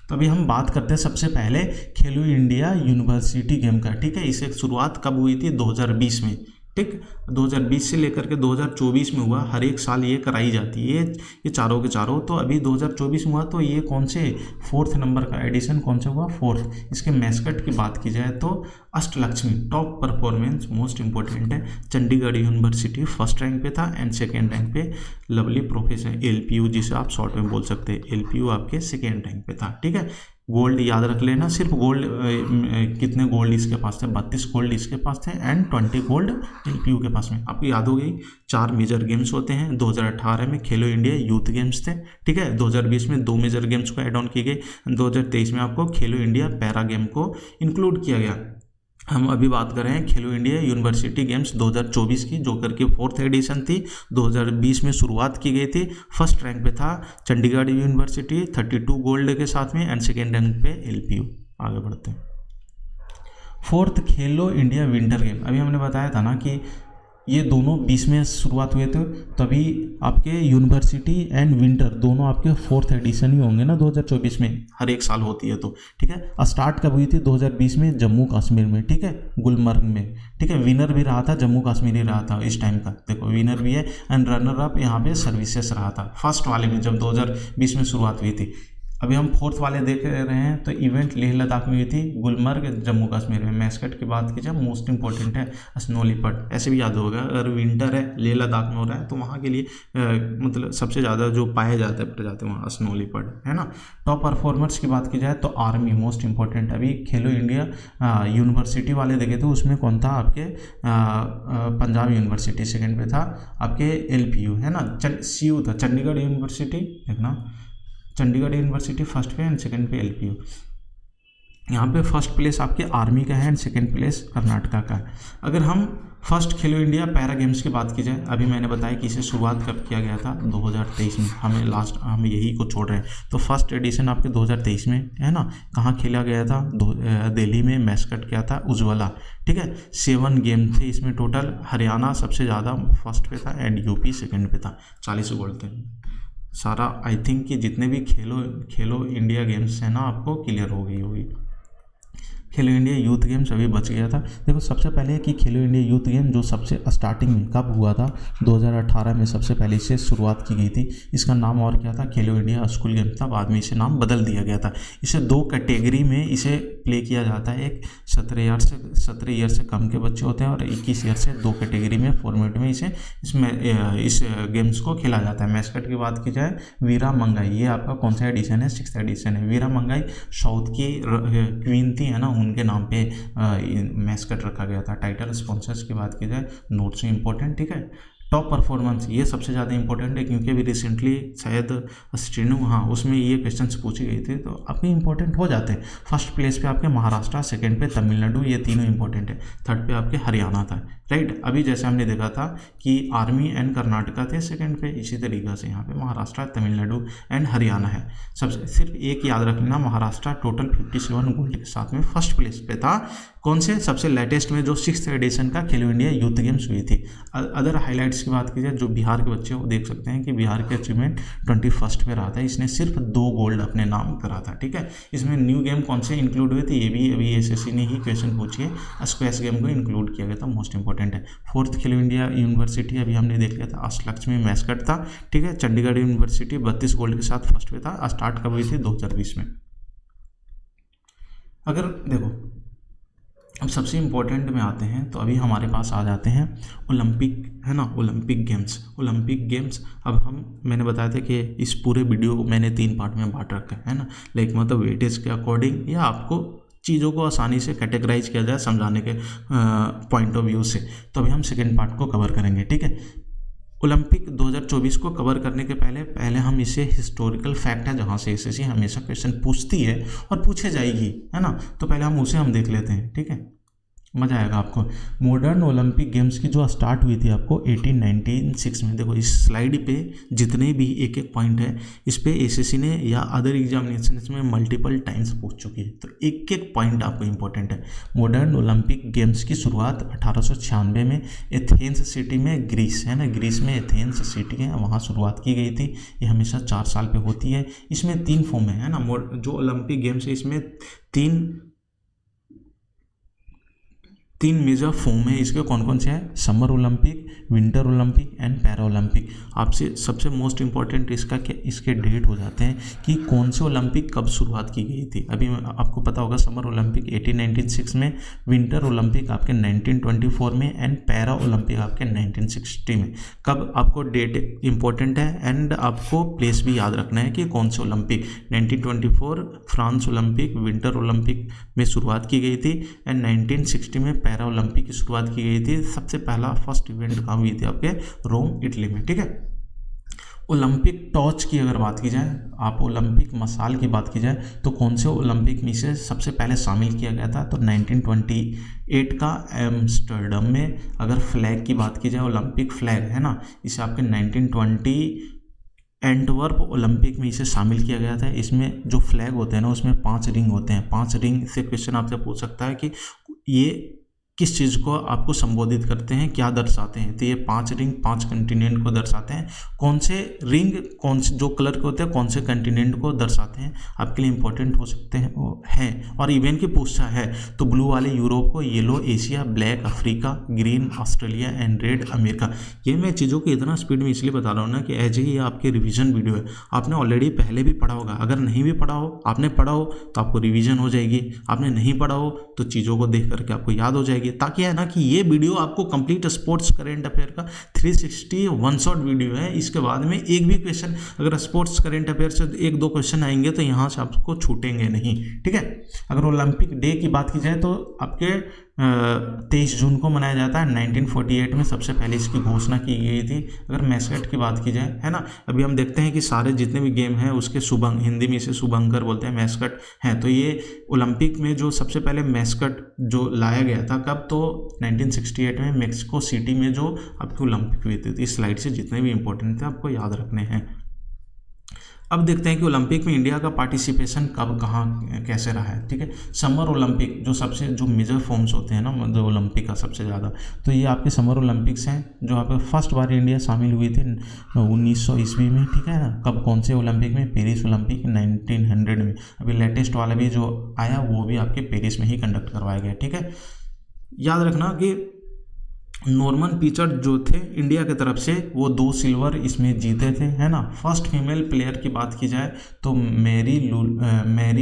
तो अभी हम बात करते हैं सबसे पहले खेलो इंडिया यूनिवर्सिटी गेम का, ठीक है। इसे शुरुआत कब हुई थी, 2020 में, ठीक। 2020 से लेकर के 2024 में हुआ, हर एक साल ये कराई जाती है ये चारों के चारों। तो अभी 2024 में हुआ, तो ये कौन से 4th नंबर का एडिशन कौन सा हुआ, 4th। इसके मैस्कट की बात की जाए तो Ashtalakshmi, top performance most important है। चंडीगढ़ यूनिवर्सिटी फर्स्ट रैंक पे था एंड सेकेंड रैंक पे लवली प्रोफेसर LPU, जिसे आप शॉर्ट में बोल सकते हैं, LPU आपके सेकेंड रैंक पे था, ठीक है। गोल्ड याद रख लेना, सिर्फ गोल्ड कितने गोल्ड इसके पास थे, 32 गोल्ड इसके पास थे एंड 20 गोल्ड LPU के पास में। आपको याद हो गई, 4 मेजर गेम्स होते हैं। 2018 में खेलो इंडिया यूथ गेम्स थे, ठीक है। 2020 में 2 मेजर गेम्स को एड ऑन किए गए। 2023 में आपको खेलो इंडिया पैरा गेम को इंक्लूड किया गया। हम अभी बात कर रहे हैं खेलो इंडिया यूनिवर्सिटी गेम्स 2024 की, जो करके 4th एडिशन थी। 2020 में शुरुआत की गई थी, फर्स्ट रैंक पे था चंडीगढ़ यूनिवर्सिटी 32 गोल्ड के साथ में एंड सेकेंड रैंक पे LPU। आगे बढ़ते हैं। 4th खेलो इंडिया विंटर गेम, अभी हमने बताया था ना कि ये दोनों 20 में शुरुआत हुए थे, तभी आपके यूनिवर्सिटी एंड विंटर दोनों आपके 4th एडिशन ही होंगे ना 2024 में, हर एक साल होती है तो, ठीक है। स्टार्ट कब हुई थी, 2020 में जम्मू कश्मीर में, ठीक है, गुलमर्ग में, ठीक है। विनर भी रहा था जम्मू कश्मीर ही रहा था इस टाइम का, देखो विनर भी है एंड रनर अप यहाँ पे सर्विसेज रहा था फर्स्ट वाले में जब 2020 में शुरुआत हुई थी। अभी हम 4th वाले देख रहे हैं तो इवेंट लेह लद्दाख में हुई थी, गुलमर्ग जम्मू कश्मीर में। मैस्कट की बात की जाए मोस्ट इंपॉर्टेंट है स्नो लिपर्ड, ऐसे भी याद होगा, अगर विंटर है लेह लद्दाख में हो रहा है तो वहाँ के लिए मतलब सबसे ज़्यादा जो पाया जाता है प्रजाति वहाँ स्नो लिपर्ड है ना। टॉप परफॉर्मर्स की बात की जाए तो आर्मी मोस्ट इंपॉर्टेंट। अभी खेलो इंडिया यूनिवर्सिटी वाले देखे थे, उसमें कौन था आपके पंजाब यूनिवर्सिटी सेकेंड पे था, आपके LPU है ना, CU था चंडीगढ़ यूनिवर्सिटी, देखना चंडीगढ़ यूनिवर्सिटी फर्स्ट पे एंड सेकंड पे LPU। यहाँ पे फर्स्ट प्लेस आपके आर्मी का है एंड सेकंड प्लेस कर्नाटका का है। अगर हम फर्स्ट खेलो इंडिया पैरा गेम्स की बात की जाए, अभी मैंने बताया कि इसे शुरुआत कब किया गया था, 2023 में। हम यही को छोड़ रहे हैं, तो फर्स्ट एडिशन आपके 2023 में है ना। कहाँ खेला गया था, दिल्ली में। मैस्कट क्या था, उज्ज्वला, ठीक है। 7 गेम थे इसमें टोटल। हरियाणा सबसे ज़्यादा फर्स्ट पे था एंड UP सेकेंड पे था, 40 गोल्ड थे। सारा आई थिंक कि जितने भी खेलो इंडिया गेम्स हैं ना आपको क्लियर हो गई होगी। खेलो इंडिया यूथ गेम्स अभी बच गया था। देखो सबसे पहले कि खेलो इंडिया यूथ गेम जो सबसे स्टार्टिंग में कब हुआ था, 2018 में सबसे पहले इसे शुरुआत की गई थी। इसका नाम और क्या था, खेलो इंडिया स्कूल गेम था, बाद में इसे नाम बदल दिया गया था। इसे 2 कैटेगरी में इसे प्ले किया जाता है, एक 17 ईयर से कम के बच्चे होते हैं और 21 ईयर से, 2 कैटेगरी में फॉर्मेट में इस गेम्स को खेला जाता है। मैस्कट की बात की जाए वीरा मंगाई, ये आपका कौन सा एडिशन है, 6th एडिशन है। वीरा मंगाई साउथ की क्वीन थी है ना, उनके नाम पे मैस्कट रखा गया था। टाइटल स्पॉन्सर्स की बात की जाए नोट से इंपॉर्टेंट, ठीक है। टॉप परफॉर्मेंस ये सबसे ज़्यादा इंपॉर्टेंट है क्योंकि अभी रिसेंटली शायद स्ट्रीनो, हाँ उसमें ये क्वेश्चंस पूछे गए थे तो आपके इंपॉर्टेंट हो जाते हैं। फर्स्ट प्लेस पे आपके महाराष्ट्र, सेकंड पे तमिलनाडु, ये तीनों इंपॉर्टेंट है। थर्ड पे आपके हरियाणा था, राइट। अभी जैसे हमने देखा था कि आर्मी एंड कर्नाटका थे सेकंड पे, इसी तरीके से यहाँ पे महाराष्ट्र, तमिलनाडु एंड हरियाणा है। सबसे सिर्फ एक याद रखना, महाराष्ट्र टोटल 57 गोल्ड के साथ में फर्स्ट प्लेस पे था। कौन से, सबसे लेटेस्ट में जो 6th एडिशन का खेलो इंडिया यूथ गेम्स हुई थी। अदर हाईलाइट्स की बात की जाए, जो बिहार के बच्चे वो देख सकते हैं कि बिहार के अचीवमेंट 21 पे रहा था, इसने सिर्फ 2 गोल्ड अपने नाम करा था। ठीक है, इसमें न्यू गेम कौन से इंक्लूड हुए थे, ये भी अभी एसएससी ने ही क्वेश्चन पूछिए, स्क्वैश गेम को इंक्लूड किया गया था, मोस्ट इंपॉर्टेंट है। 4th खेलो इंडिया यूनिवर्सिटी अभी हमने देख लिया था, अष्टलक्ष्मी मैस्कट था। ठीक है, चंडीगढ़ यूनिवर्सिटी 32 गोल्ड के साथ फर्स्ट पे था। स्टार्ट कब हुई थी, 2020 में। अगर देखो अब सबसे इम्पोर्टेंट में आते हैं, तो अभी हमारे पास आ जाते हैं ओलंपिक, है ना, ओलंपिक गेम्स। अब मैंने बताया था कि इस पूरे वीडियो को मैंने 3 पार्ट में बांट रखा है ना, लाइक मतलब वेटेज के अकॉर्डिंग, या आपको चीज़ों को आसानी से कैटेगराइज किया जाए समझाने के पॉइंट ऑफ व्यू से। तो अभी हम सेकेंड पार्ट को कवर करेंगे। ठीक है, ओलंपिक 2024 को कवर करने के पहले हम इसे हिस्टोरिकल फैक्ट है जहाँ से एसएससी हमेशा क्वेश्चन पूछती है और पूछे जाएगी, है ना, तो पहले हम उसे देख लेते हैं। ठीक है, मज़ा आएगा आपको। मॉडर्न ओलंपिक गेम्स की जो स्टार्ट हुई थी आपको 1896 में। देखो इस स्लाइड पे जितने भी एक एक पॉइंट है, इस पे एसएससी ने या अदर एग्जामिनेशंस में मल्टीपल टाइम्स पूछ चुकी है, तो एक एक पॉइंट आपको इंपॉर्टेंट है। मॉडर्न ओलंपिक गेम्स की शुरुआत 1896 में एथेंस सिटी में, ग्रीस, है ना, ग्रीस में एथेंस सिटी है, वहाँ शुरुआत की गई थी। ये हमेशा 4 साल पे होती है। इसमें 3 फॉर्म है ना, जो ओलंपिक गेम्स है इसमें 3 मेजर फॉर्म है इसके। कौन कौन से हैं, summer Olympic, winter Olympic and para Olympic. आपसे सबसे मोस्ट इंपॉर्टेंट इसका क्या, इसके डेट हो जाते हैं कि कौन से ओलंपिक कब शुरुआत की गई थी। अभी आपको पता होगा समर ओलंपिक 1896 में, विंटर ओलंपिक आपके 1924 में एंड पैरा ओलंपिक आपके 1960 में। कब आपको डेट इंपॉर्टेंट है एंड आपको प्लेस भी याद रखना है कि कौन से Olympic. 1924 France Olympic, winter Olympic में शुरुआत की गई थी एंड 1960 में पैरा ओलंपिक की शुरुआत की गई थी। सबसे पहला फर्स्ट इवेंट कहाँ हुई थी, आपके रोम, इटली में। ठीक है, ओलंपिक टॉर्च की अगर बात की जाए, आप ओलंपिक मशाल की बात की जाए, तो कौन से ओलंपिक में से सबसे पहले शामिल किया गया था, तो 1928 का एम्स्टर्डम में। अगर फ्लैग की बात की जाए, ओलंपिक फ्लैग, है ना, इसे आपके 1920 एंटवर्प ओलंपिक में इसे शामिल किया गया था। इसमें जो फ्लैग होते हैं ना, उसमें 5 रिंग होते हैं। 5 रिंग से क्वेश्चन आपसे पूछ सकता है कि ये किस चीज़ को आपको संबोधित करते हैं, क्या दर्शाते हैं। तो ये 5 रिंग 5 कंटिनेंट को दर्शाते हैं। कौन से रिंग कौन से जो कलर के होते हैं कौन से कंटिनेंट को दर्शाते हैं, आपके लिए इंपॉर्टेंट हो सकते हैं वो हैं। और इवन की पूछा है तो ब्लू वाले यूरोप को, yellow Asia, black Africa, green Australia and red America. ये मैं चीज़ों को इतना स्पीड में इसलिए बता रहा हूँ ना कि एज ये आपके रिविजन वीडियो है, आपने ऑलरेडी पहले भी पढ़ा होगा। अगर नहीं भी पढ़ा हो, आपने पढ़ा हो तो आपको रिविजन हो जाएगी, आपने नहीं पढ़ा हो तो चीज़ों को देख करके आपको याद हो जाएगी। ताकि है ना कि ये वीडियो आपको कंप्लीट स्पोर्ट्स करेंट अफेयर का 360 वन शॉट वीडियो है। इसके बाद में एक भी क्वेश्चन, अगर स्पोर्ट्स करेंट अफेयर से 1-2 क्वेश्चन आएंगे तो यहाँ से आपको छूटेंगे नहीं। ठीक है, अगर ओलंपिक डे की बात की जाए तो आपके 23 जून को मनाया जाता है। 1948 में सबसे पहले इसकी घोषणा की गई थी। अगर मैस्कट की बात की जाए, है ना, अभी हम देखते हैं कि सारे जितने भी गेम हैं उसके शुभंग, हिंदी में इसे शुभंकर बोलते हैं, मैस्कट हैं। तो ये ओलंपिक में जो सबसे पहले मैस्कट जो लाया गया था कब, तो 1968 में मेक्सिको सिटी में जो आपकी ओलंपिक हुई थी। इस स्लाइड से जितने भी इंपॉर्टेंट थे आपको याद रखने हैं। अब देखते हैं कि ओलंपिक में इंडिया का पार्टिसिपेशन कब, कहाँ, कैसे रहा है। ठीक है, समर ओलंपिक जो मेजर फॉर्म्स होते हैं ना, मतलब ओलंपिक का सबसे ज़्यादा, तो ये आपके समर ओलंपिक्स हैं जो आप फर्स्ट बार इंडिया शामिल हुई थी 1900 ईस्वी में। ठीक है ना, कब, कौन से ओलंपिक में, पेरिस ओलंपिक 1900 में। अभी लेटेस्ट वाला भी जो आया वो भी आपके पेरिस में ही कंडक्ट करवाया गया। ठीक है, याद रखना कि नॉर्मन पीचर जो थे इंडिया की तरफ से, वो 2 सिल्वर इसमें जीते थे, है ना। फर्स्ट फीमेल प्लेयर की बात की जाए तो मैरी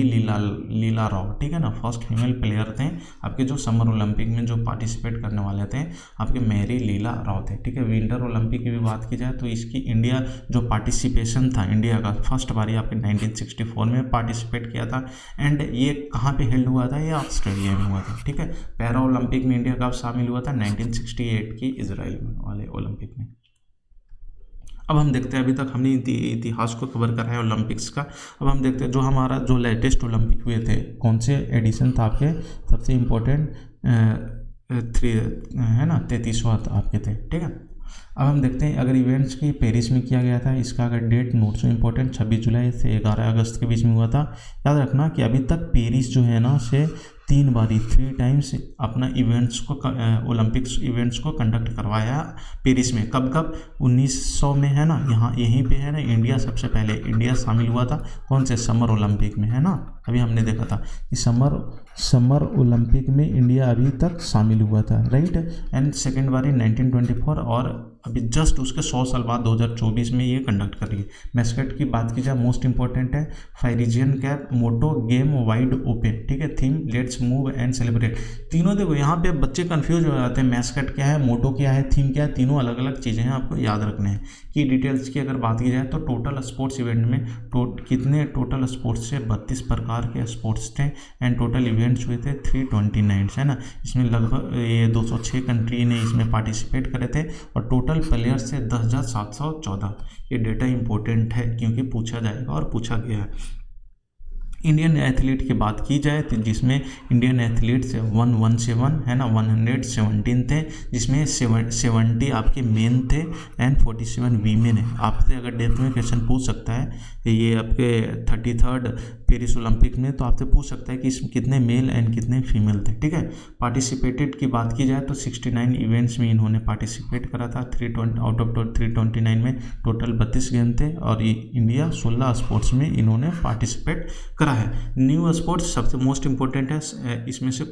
लीला राव, ठीक है ना, फर्स्ट फीमेल प्लेयर थे आपके जो समर ओलंपिक में जो पार्टिसिपेट करने वाले थे, आपके मैरी लीला राव थे। ठीक है, विंटर ओलंपिक की भी बात की जाए तो इसकी इंडिया जो पार्टिसिपेशन था इंडिया का, फर्स्ट बारी आपके 1964 में पार्टिसिपेट किया था। एंड ये कहाँ पे हेल्ड हुआ था, ये ऑस्ट्रेलिया में हुआ था। ठीक है, पैरा ओलंपिक में इंडिया कब शामिल हुआ था, 1968 की इजराइल वाले ओलंपिक में। अब हम देखते हैं, अभी तक हमने इतिहास को कवर करा है ओलंपिक्स का। अब हम देखते हैं जो हमारा जो लेटेस्ट ओलंपिक हुए थे, कौन से एडिशन था आपके, सबसे इम्पोर्टेंट 33वां आपके थे। ठीक है, अब हम देखते हैं अगर इवेंट्स की पेरिस में किया गया था, इसका अगर डेट नोट सो इम्पोर्टेंट 26 जुलाई से 11 अगस्त के बीच में हुआ था। याद रखना कि अभी तक पेरिस जो है ना से 3 टाइम्स अपना इवेंट्स को ओलंपिक्स इवेंट्स को कंडक्ट करवाया पेरिस में। कब कब 1900 में है ना, यहाँ यहीं पे है ना इंडिया सबसे पहले इंडिया शामिल हुआ था। कौन से? समर ओलंपिक में, है ना, अभी हमने देखा था कि समर ओलंपिक में इंडिया अभी तक शामिल हुआ था, राइट। एंड सेकेंड बारी 1924 और अभी जस्ट उसके 100 साल बाद 2024 में ये कंडक्ट कर रही है। मैस्कट की बात की जाए, मोस्ट इंपॉर्टेंट है फाइरिजियन कैप, मोटो गेम वाइड ओपन, ठीक है। Theme let's move and celebrate. तीनों देखो यहाँ पे बच्चे कंफ्यूज हो जाते हैं, मैस्कट क्या है, मोटो क्या है, थीम क्या है, तीनों अलग अलग चीज़ें हैं, आपको याद रखने हैं। की डिटेल्स की अगर बात की जाए तो टोटल स्पोर्ट्स इवेंट में कितने टोटल स्पोर्ट्स से 32 प्रकार के स्पोर्ट्स थे एंड टोटल इवेंट्स हुए थे 329, है ना। इसमें लगभग ये 206 कंट्री ने इसमें पार्टिसिपेट करे थे और टोटल प्लेयर्स से 10,714। ये डेटा इंपॉर्टेंट है क्योंकि पूछा जाएगा और पूछा गया है। इंडियन एथलीट की बात की जाए तो जिसमें इंडियन एथलीट्स 117 है ना, 117 थे, जिसमें 70 आपके मेन थे एंड 47 वीमेन है। आपसे अगर डेथ में क्वेश्चन पूछ सकता है, ये आपके 33rd पेरिस ओलंपिक में, तो आपसे पूछ सकता है कि इसमें कितने मेल एंड कितने फीमेल थे, ठीक है। पार्टिसिपेटेड की बात की जाए तो 69 इवेंट्स में इन्होंने पार्टिसिपेट करा था। 320 आउट ऑफ 329 में टोटल 32 गेम थे और ये इंडिया 16 स्पोर्ट्स में इन्होंने पार्टिसिपेट करा है। न्यू स्पोर्ट्स सबसे मोस्ट इंपॉर्टेंट है, इसमें से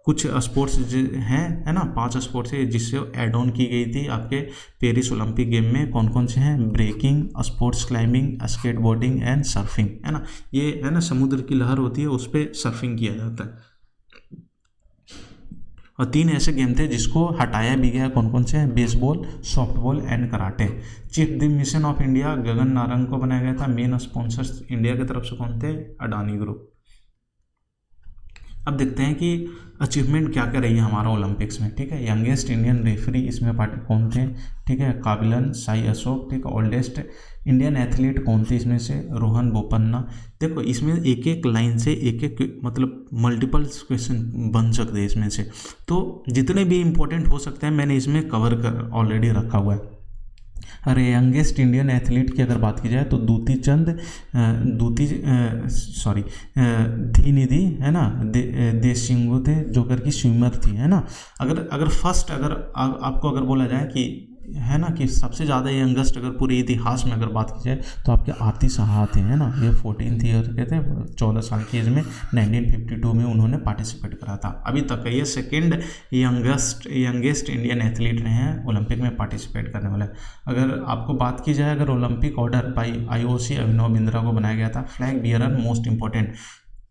कुछ स्पोर्ट्स हैं, है ना, 5 स्पोर्ट्स है जिससे ऐड ऑन की गई थी आपके पेरिस ओलंपिक गेम में। कौन कौन से हैं? Breaking, sports climbing, skateboarding and surfing, है ना। ये है ना समुद्र की लहर होती है, उस पर सर्फिंग किया जाता है। और 3 ऐसे गेम थे जिसको हटाया भी गया। कौन कौन से हैं? Baseball, softball and karate. Chief the mission of India Gagan Narang को बनाया गया था। मेन स्पॉन्सर्स इंडिया की तरफ से कौन थे? अडानी ग्रुप। अब देखते हैं कि अचीवमेंट क्या क्या रही है हमारा ओलंपिक्स में, ठीक है। यंगेस्ट इंडियन रेफरी इसमें पार्टी कौन थे? ठीक है, काबिलन साई अशोक, ठीक है। ओल्डेस्ट इंडियन एथलीट कौन थे इसमें से? रोहन बोपन्ना। देखो इसमें एक एक लाइन से एक एक मतलब मल्टीपल क्वेश्चन बन सकते हैं इसमें से, तो जितने भी इंपॉर्टेंट हो सकते हैं मैंने इसमें कवर कर ऑलरेडी रखा हुआ है। अरे यंगेस्ट इंडियन एथलीट की अगर बात की जाए तो धीनिधि है ना, देशिंगो थे, जो कर की स्विमर थी, है ना। अगर फर्स्ट आपको अगर बोला जाए कि है ना कि सबसे ज़्यादा यंगेस्ट अगर पूरे इतिहास में अगर बात की जाए तो आपके आरती साहा थे, है ना। ये 14th ईयर के थे, 14 साल की एज में 1952 में उन्होंने पार्टिसिपेट करा था। अभी तक ये सेकेंड यंगेस्ट इंडियन एथलीट रहे हैं ओलंपिक में पार्टिसिपेट करने वाले। अगर आपको बात की जाए अगर Olympic order by IOC Abhinav Bindra को बनाया गया था। फ्लैग बियरर मोस्ट इंपॉर्टेंट,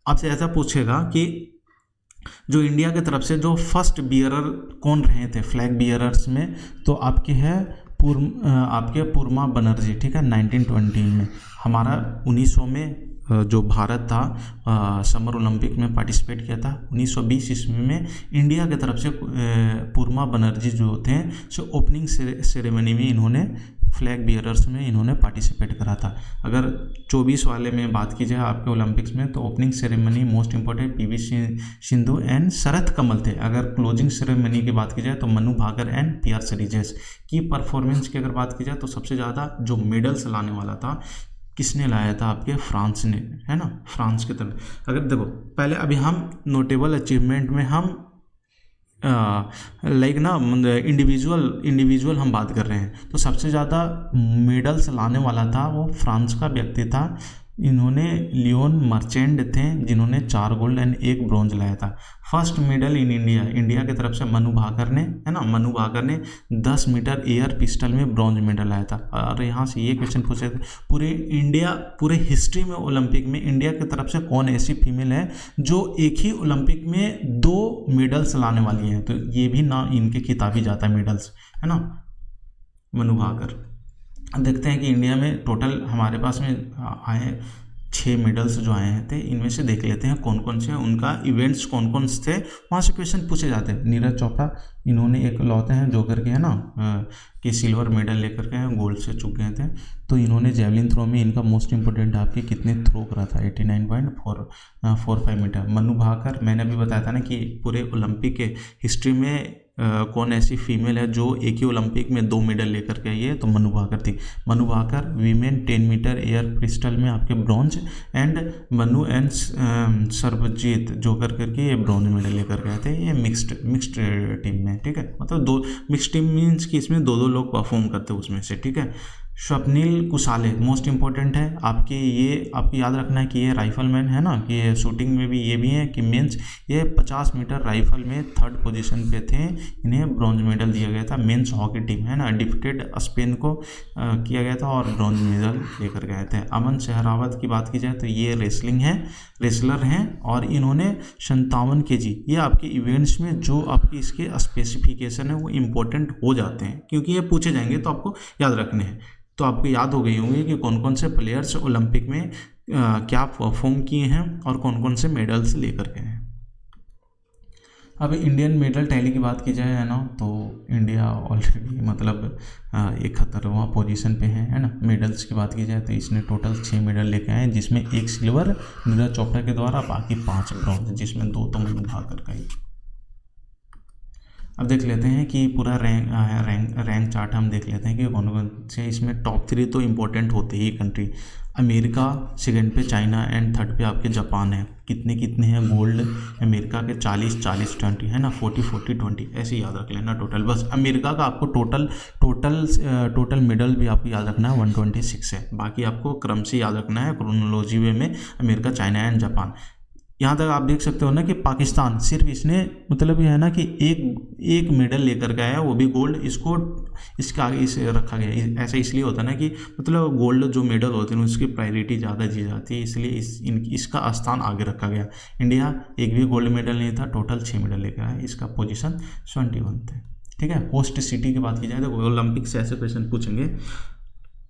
आपसे ऐसा पूछेगा कि जो इंडिया की तरफ से जो फर्स्ट बियरर कौन रहे थे फ्लैग बियरर्स में, तो आपके है आपके पूर्मा बनर्जी, ठीक है। 1920 में हमारा 1900 में जो भारत था समर ओलंपिक में पार्टिसिपेट किया था। 1920 ईस्वी में इंडिया की तरफ से पूर्मा बनर्जी जो थे सो ओपनिंग सेरेमनी में इन्होंने फ्लैग बियरर्स में इन्होंने पार्टिसिपेट करा था। अगर 24 वाले में बात की जाए आपके ओलंपिक्स में तो opening ceremony most important PV Sindhu and Sharath Kamal थे। अगर क्लोजिंग सेरेमनी की बात की जाए तो मनु भाकर एंड PR श्रीजेश की परफॉर्मेंस की अगर बात की जाए तो सबसे ज़्यादा जो मेडल्स लाने वाला था किसने लाया था? आपके फ्रांस ने, है ना, फ्रांस की तरफ। अगर देखो पहले अभी हम नोटेबल अचीवमेंट में हम लाइक ना इंडिविजुअल हम बात कर रहे हैं तो सबसे ज़्यादा मेडल्स लाने वाला था वो फ्रांस का व्यक्ति था। इन्होंने लियोन मर्चेंट थे जिन्होंने 4 गोल्ड एंड 1 ब्रॉन्ज लाया था। फर्स्ट मेडल इन इंडिया की तरफ से मनु भाकर ने, है ना, मनु भाकर ने 10 मीटर एयर पिस्टल में ब्रॉन्ज मेडल लाया था। और यहाँ से ये क्वेश्चन पूछे थे पूरे हिस्ट्री में ओलंपिक में इंडिया की तरफ से कौन ऐसी फीमेल है जो एक ही ओलंपिक में 2 मेडल्स लाने वाली है, तो ये भी ना इनके खिताबी जाता है मेडल्स, है ना, मनु भाकर। अब देखते हैं कि इंडिया में टोटल हमारे पास में आए 6 मेडल्स जो आए थे, इनमें से देख लेते हैं कौन कौन से उनका इवेंट्स कौन कौन से थे, वहाँ से क्वेश्चन पूछे जाते हैं। नीरज चोपड़ा इन्होंने एक लौते हैं जो करके, है ना, कि सिल्वर मेडल लेकर के हैं, गोल्ड से चूक गए थे। तो इन्होंने जेवलिन थ्रो में इनका मोस्ट इंपॉर्टेंट आपके कितने थ्रो करा था? 89.45 मीटर। मनु भाकर मैंने अभी बताया था ना कि पूरे ओलंपिक के हिस्ट्री में कौन ऐसी फीमेल है जो एक ही ओलंपिक में 2 मेडल लेकर के आई है, तो मनु भाकर थी। Manu Bhaker women 10 metre air pistol में आपके bronze, and Manu and Sarabjot जो करके ये ब्रॉन्ज मेडल लेकर गए थे। ये मिक्स्ड टीम में, ठीक है, मतलब 2 मिक्स्ड टीम मीन्स कि इसमें 2 लोग परफॉर्म करते हैं उसमें से, ठीक है। स्वप्निल कुसाले मोस्ट इंपॉर्टेंट है आपके, ये आपको याद रखना है कि ये राइफलमैन है ना, कि ये शूटिंग में भी ये भी है कि मेंस ये 50 मीटर राइफल में 3rd पोजीशन पे थे, इन्हें ब्रॉन्ज मेडल दिया गया था। मेंस हॉकी टीम है ना, डिफीटेड स्पेन को किया गया था और ब्रॉन्ज मेडल लेकर गए थे। अमन सहरावत की बात की जाए तो ये रेसलर हैं और इन्होंने 57 kg, ये आपके इवेंट्स में जो आपकी इसके स्पेसिफिकेशन है वो इम्पोर्टेंट हो जाते हैं, क्योंकि ये पूछे जाएंगे तो आपको याद रखने हैं। तो आपको याद हो गई होंगी कि कौन कौन से प्लेयर्स ओलंपिक में क्या परफॉर्म किए हैं और कौन कौन से मेडल्स लेकर गए हैं। अब इंडियन मेडल टैली की बात की जाए है ना, तो इंडिया ऑलरेडी मतलब 71वां पोजीशन पे है ना। मेडल्स की बात की जाए तो इसने टोटल 6 मेडल लेके आए हैं, जिसमें 1 सिल्वर नीरज चोपड़ा के द्वारा, बाकी 5 ब्रॉन्ज, जिसमें 2 तो मनु भाकर का ही। अब देख लेते हैं कि पूरा रैंक चार्ट हम देख लेते हैं कि कौन कौन से इसमें टॉप 3 तो इम्पोर्टेंट होते ही कंट्री। अमेरिका सेकंड पे, चाइना एंड 3rd पे आपके जापान है। कितने हैं गोल्ड अमेरिका के? 40-40-20 है ना, 40-40-20 ऐसे याद रख लेना टोटल। बस अमेरिका का आपको टोटल मेडल भी आपको याद रखना है 126 है। बाकी आपको क्रम से याद रखना है क्रोनोलॉजी वे में, अमेरिका, चाइना एंड जापान। यहाँ तक आप देख सकते हो ना कि पाकिस्तान सिर्फ इसने मतलब ये है ना कि एक मेडल लेकर गया है, वो भी गोल्ड। इसको इसके आगे इसे रखा गया है। ऐसा इसलिए होता है ना कि मतलब गोल्ड जो मेडल होते हैं उसकी प्रायोरिटी ज़्यादा दी जाती है, इसलिए इसका स्थान आगे रखा गया। इंडिया एक भी गोल्ड मेडल नहीं था, टोटल 6 मेडल लेकर आया, इसका पोजीशन 21 थे, ठीक है। होस्ट सिटी की बात की जाए तो ओलंपिक से ऐसे क्वेश्चन पूछेंगे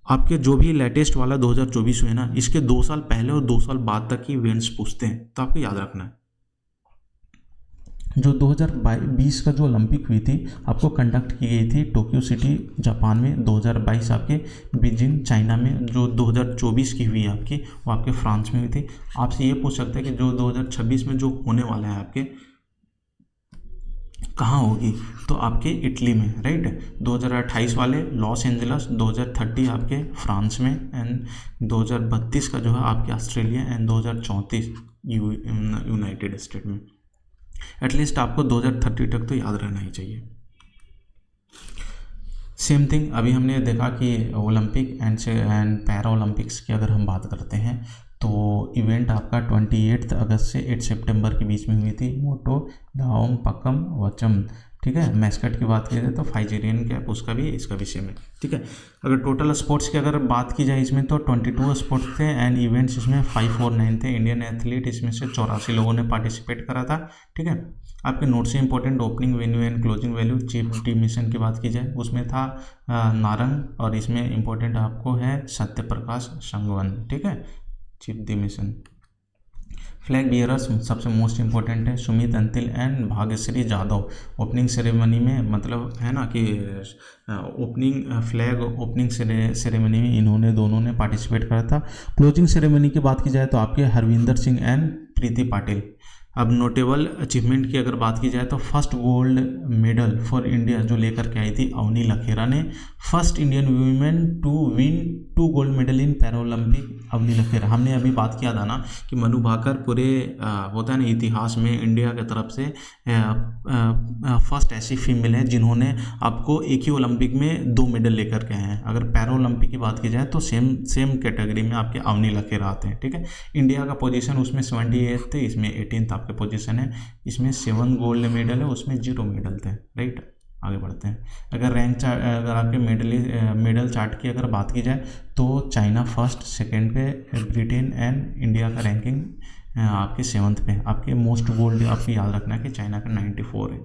आपके, जो भी लेटेस्ट वाला 2024 हुए ना, इसके 2 साल पहले और 2 साल बाद तक की इवेंट्स पूछते हैं, तो आपको याद रखना है। जो 2020 का जो ओलंपिक हुई थी आपको कंडक्ट की गई थी टोक्यो सिटी जापान में, 2022 आपके बीजिंग चाइना में, जो 2024 की हुई आपकी वो आपके फ्रांस में हुई थी। आपसे ये पूछ सकते हैं कि जो 2026 में जो होने वाला है आपके कहाँ होगी, तो आपके इटली में, राइट। 2028 वाले लॉस एंजलस, 2030 आपके फ्रांस में, एंड 2032 का जो है आपके ऑस्ट्रेलिया, एंड 2034 यूनाइटेड स्टेट में। एटलीस्ट आपको 2030 तक तो याद रहना ही चाहिए। सेम थिंग अभी हमने देखा कि ओलंपिक एंड पैरा ओलंपिक्स की अगर हम बात करते हैं तो इवेंट आपका 28 अगस्त से 8 सितंबर के बीच में हुई थी। मोटो दाओम पकम वचम, ठीक है। मैस्कट की बात की जाए तो फाइजेरियन कैप, उसका भी इसका विषय में, ठीक है। अगर टोटल स्पोर्ट्स की अगर बात की जाए इसमें तो 22 स्पोर्ट्स थे एंड इवेंट्स इसमें 549 थे। इंडियन एथलीट इसमें से 84 लोगों ने पार्टिसिपेट करा था, ठीक है। आपके नोट से important opening venue and closing venue, chief the mission की बात की जाए उसमें था नारंग, और इसमें इंपॉर्टेंट आपको है सत्यप्रकाश संगवन, ठीक है, चीफ डिमिशन। फ्लैग बियरर्स सबसे मोस्ट इंपॉर्टेंट है Sumit Antil and Bhagyashree Jadhav. Opening ceremony में मतलब है ना कि ओपनिंग सेरेमनी में इन्होंने दोनों ने पार्टिसिपेट करा था। क्लोजिंग सेरेमनी की बात की जाए तो आपके हरविंदर सिंह एंड प्रीति पाटिल। अब नोटेबल अचीवमेंट की अगर बात की जाए तो first gold medal for India जो लेकर के आई थी अवनी लखेरा ने, first Indian women to win 2 gold medal in para Olympic, Avani Lekhara. हमने अभी बात किया था ना कि मनु भाकर पूरे होता है ना इतिहास में इंडिया की तरफ से फर्स्ट ऐसी फीमेल है जिन्होंने आपको एक ही ओलंपिक में 2 मेडल लेकर के आए हैं। अगर पैरा ओलंपिक की बात की जाए तो सेम कैटेगरी में आपके अवनी लखेरा आते हैं, ठीक है। इंडिया का पोजीशन उसमें 78 थे, इसमें 18th आपके पोजीशन है। इसमें 7 गोल्ड मेडल है, उसमें 0 मेडल थे, राइट। आगे बढ़ते हैं। अगर अगर आपके मेडल चार्ट की अगर बात की जाए तो चाइना फर्स्ट, सेकंड पे ब्रिटेन एंड इंडिया का रैंकिंग आपके 7th पे। आपके मोस्ट गोल्ड आपको याद रखना है कि चाइना का 94 है।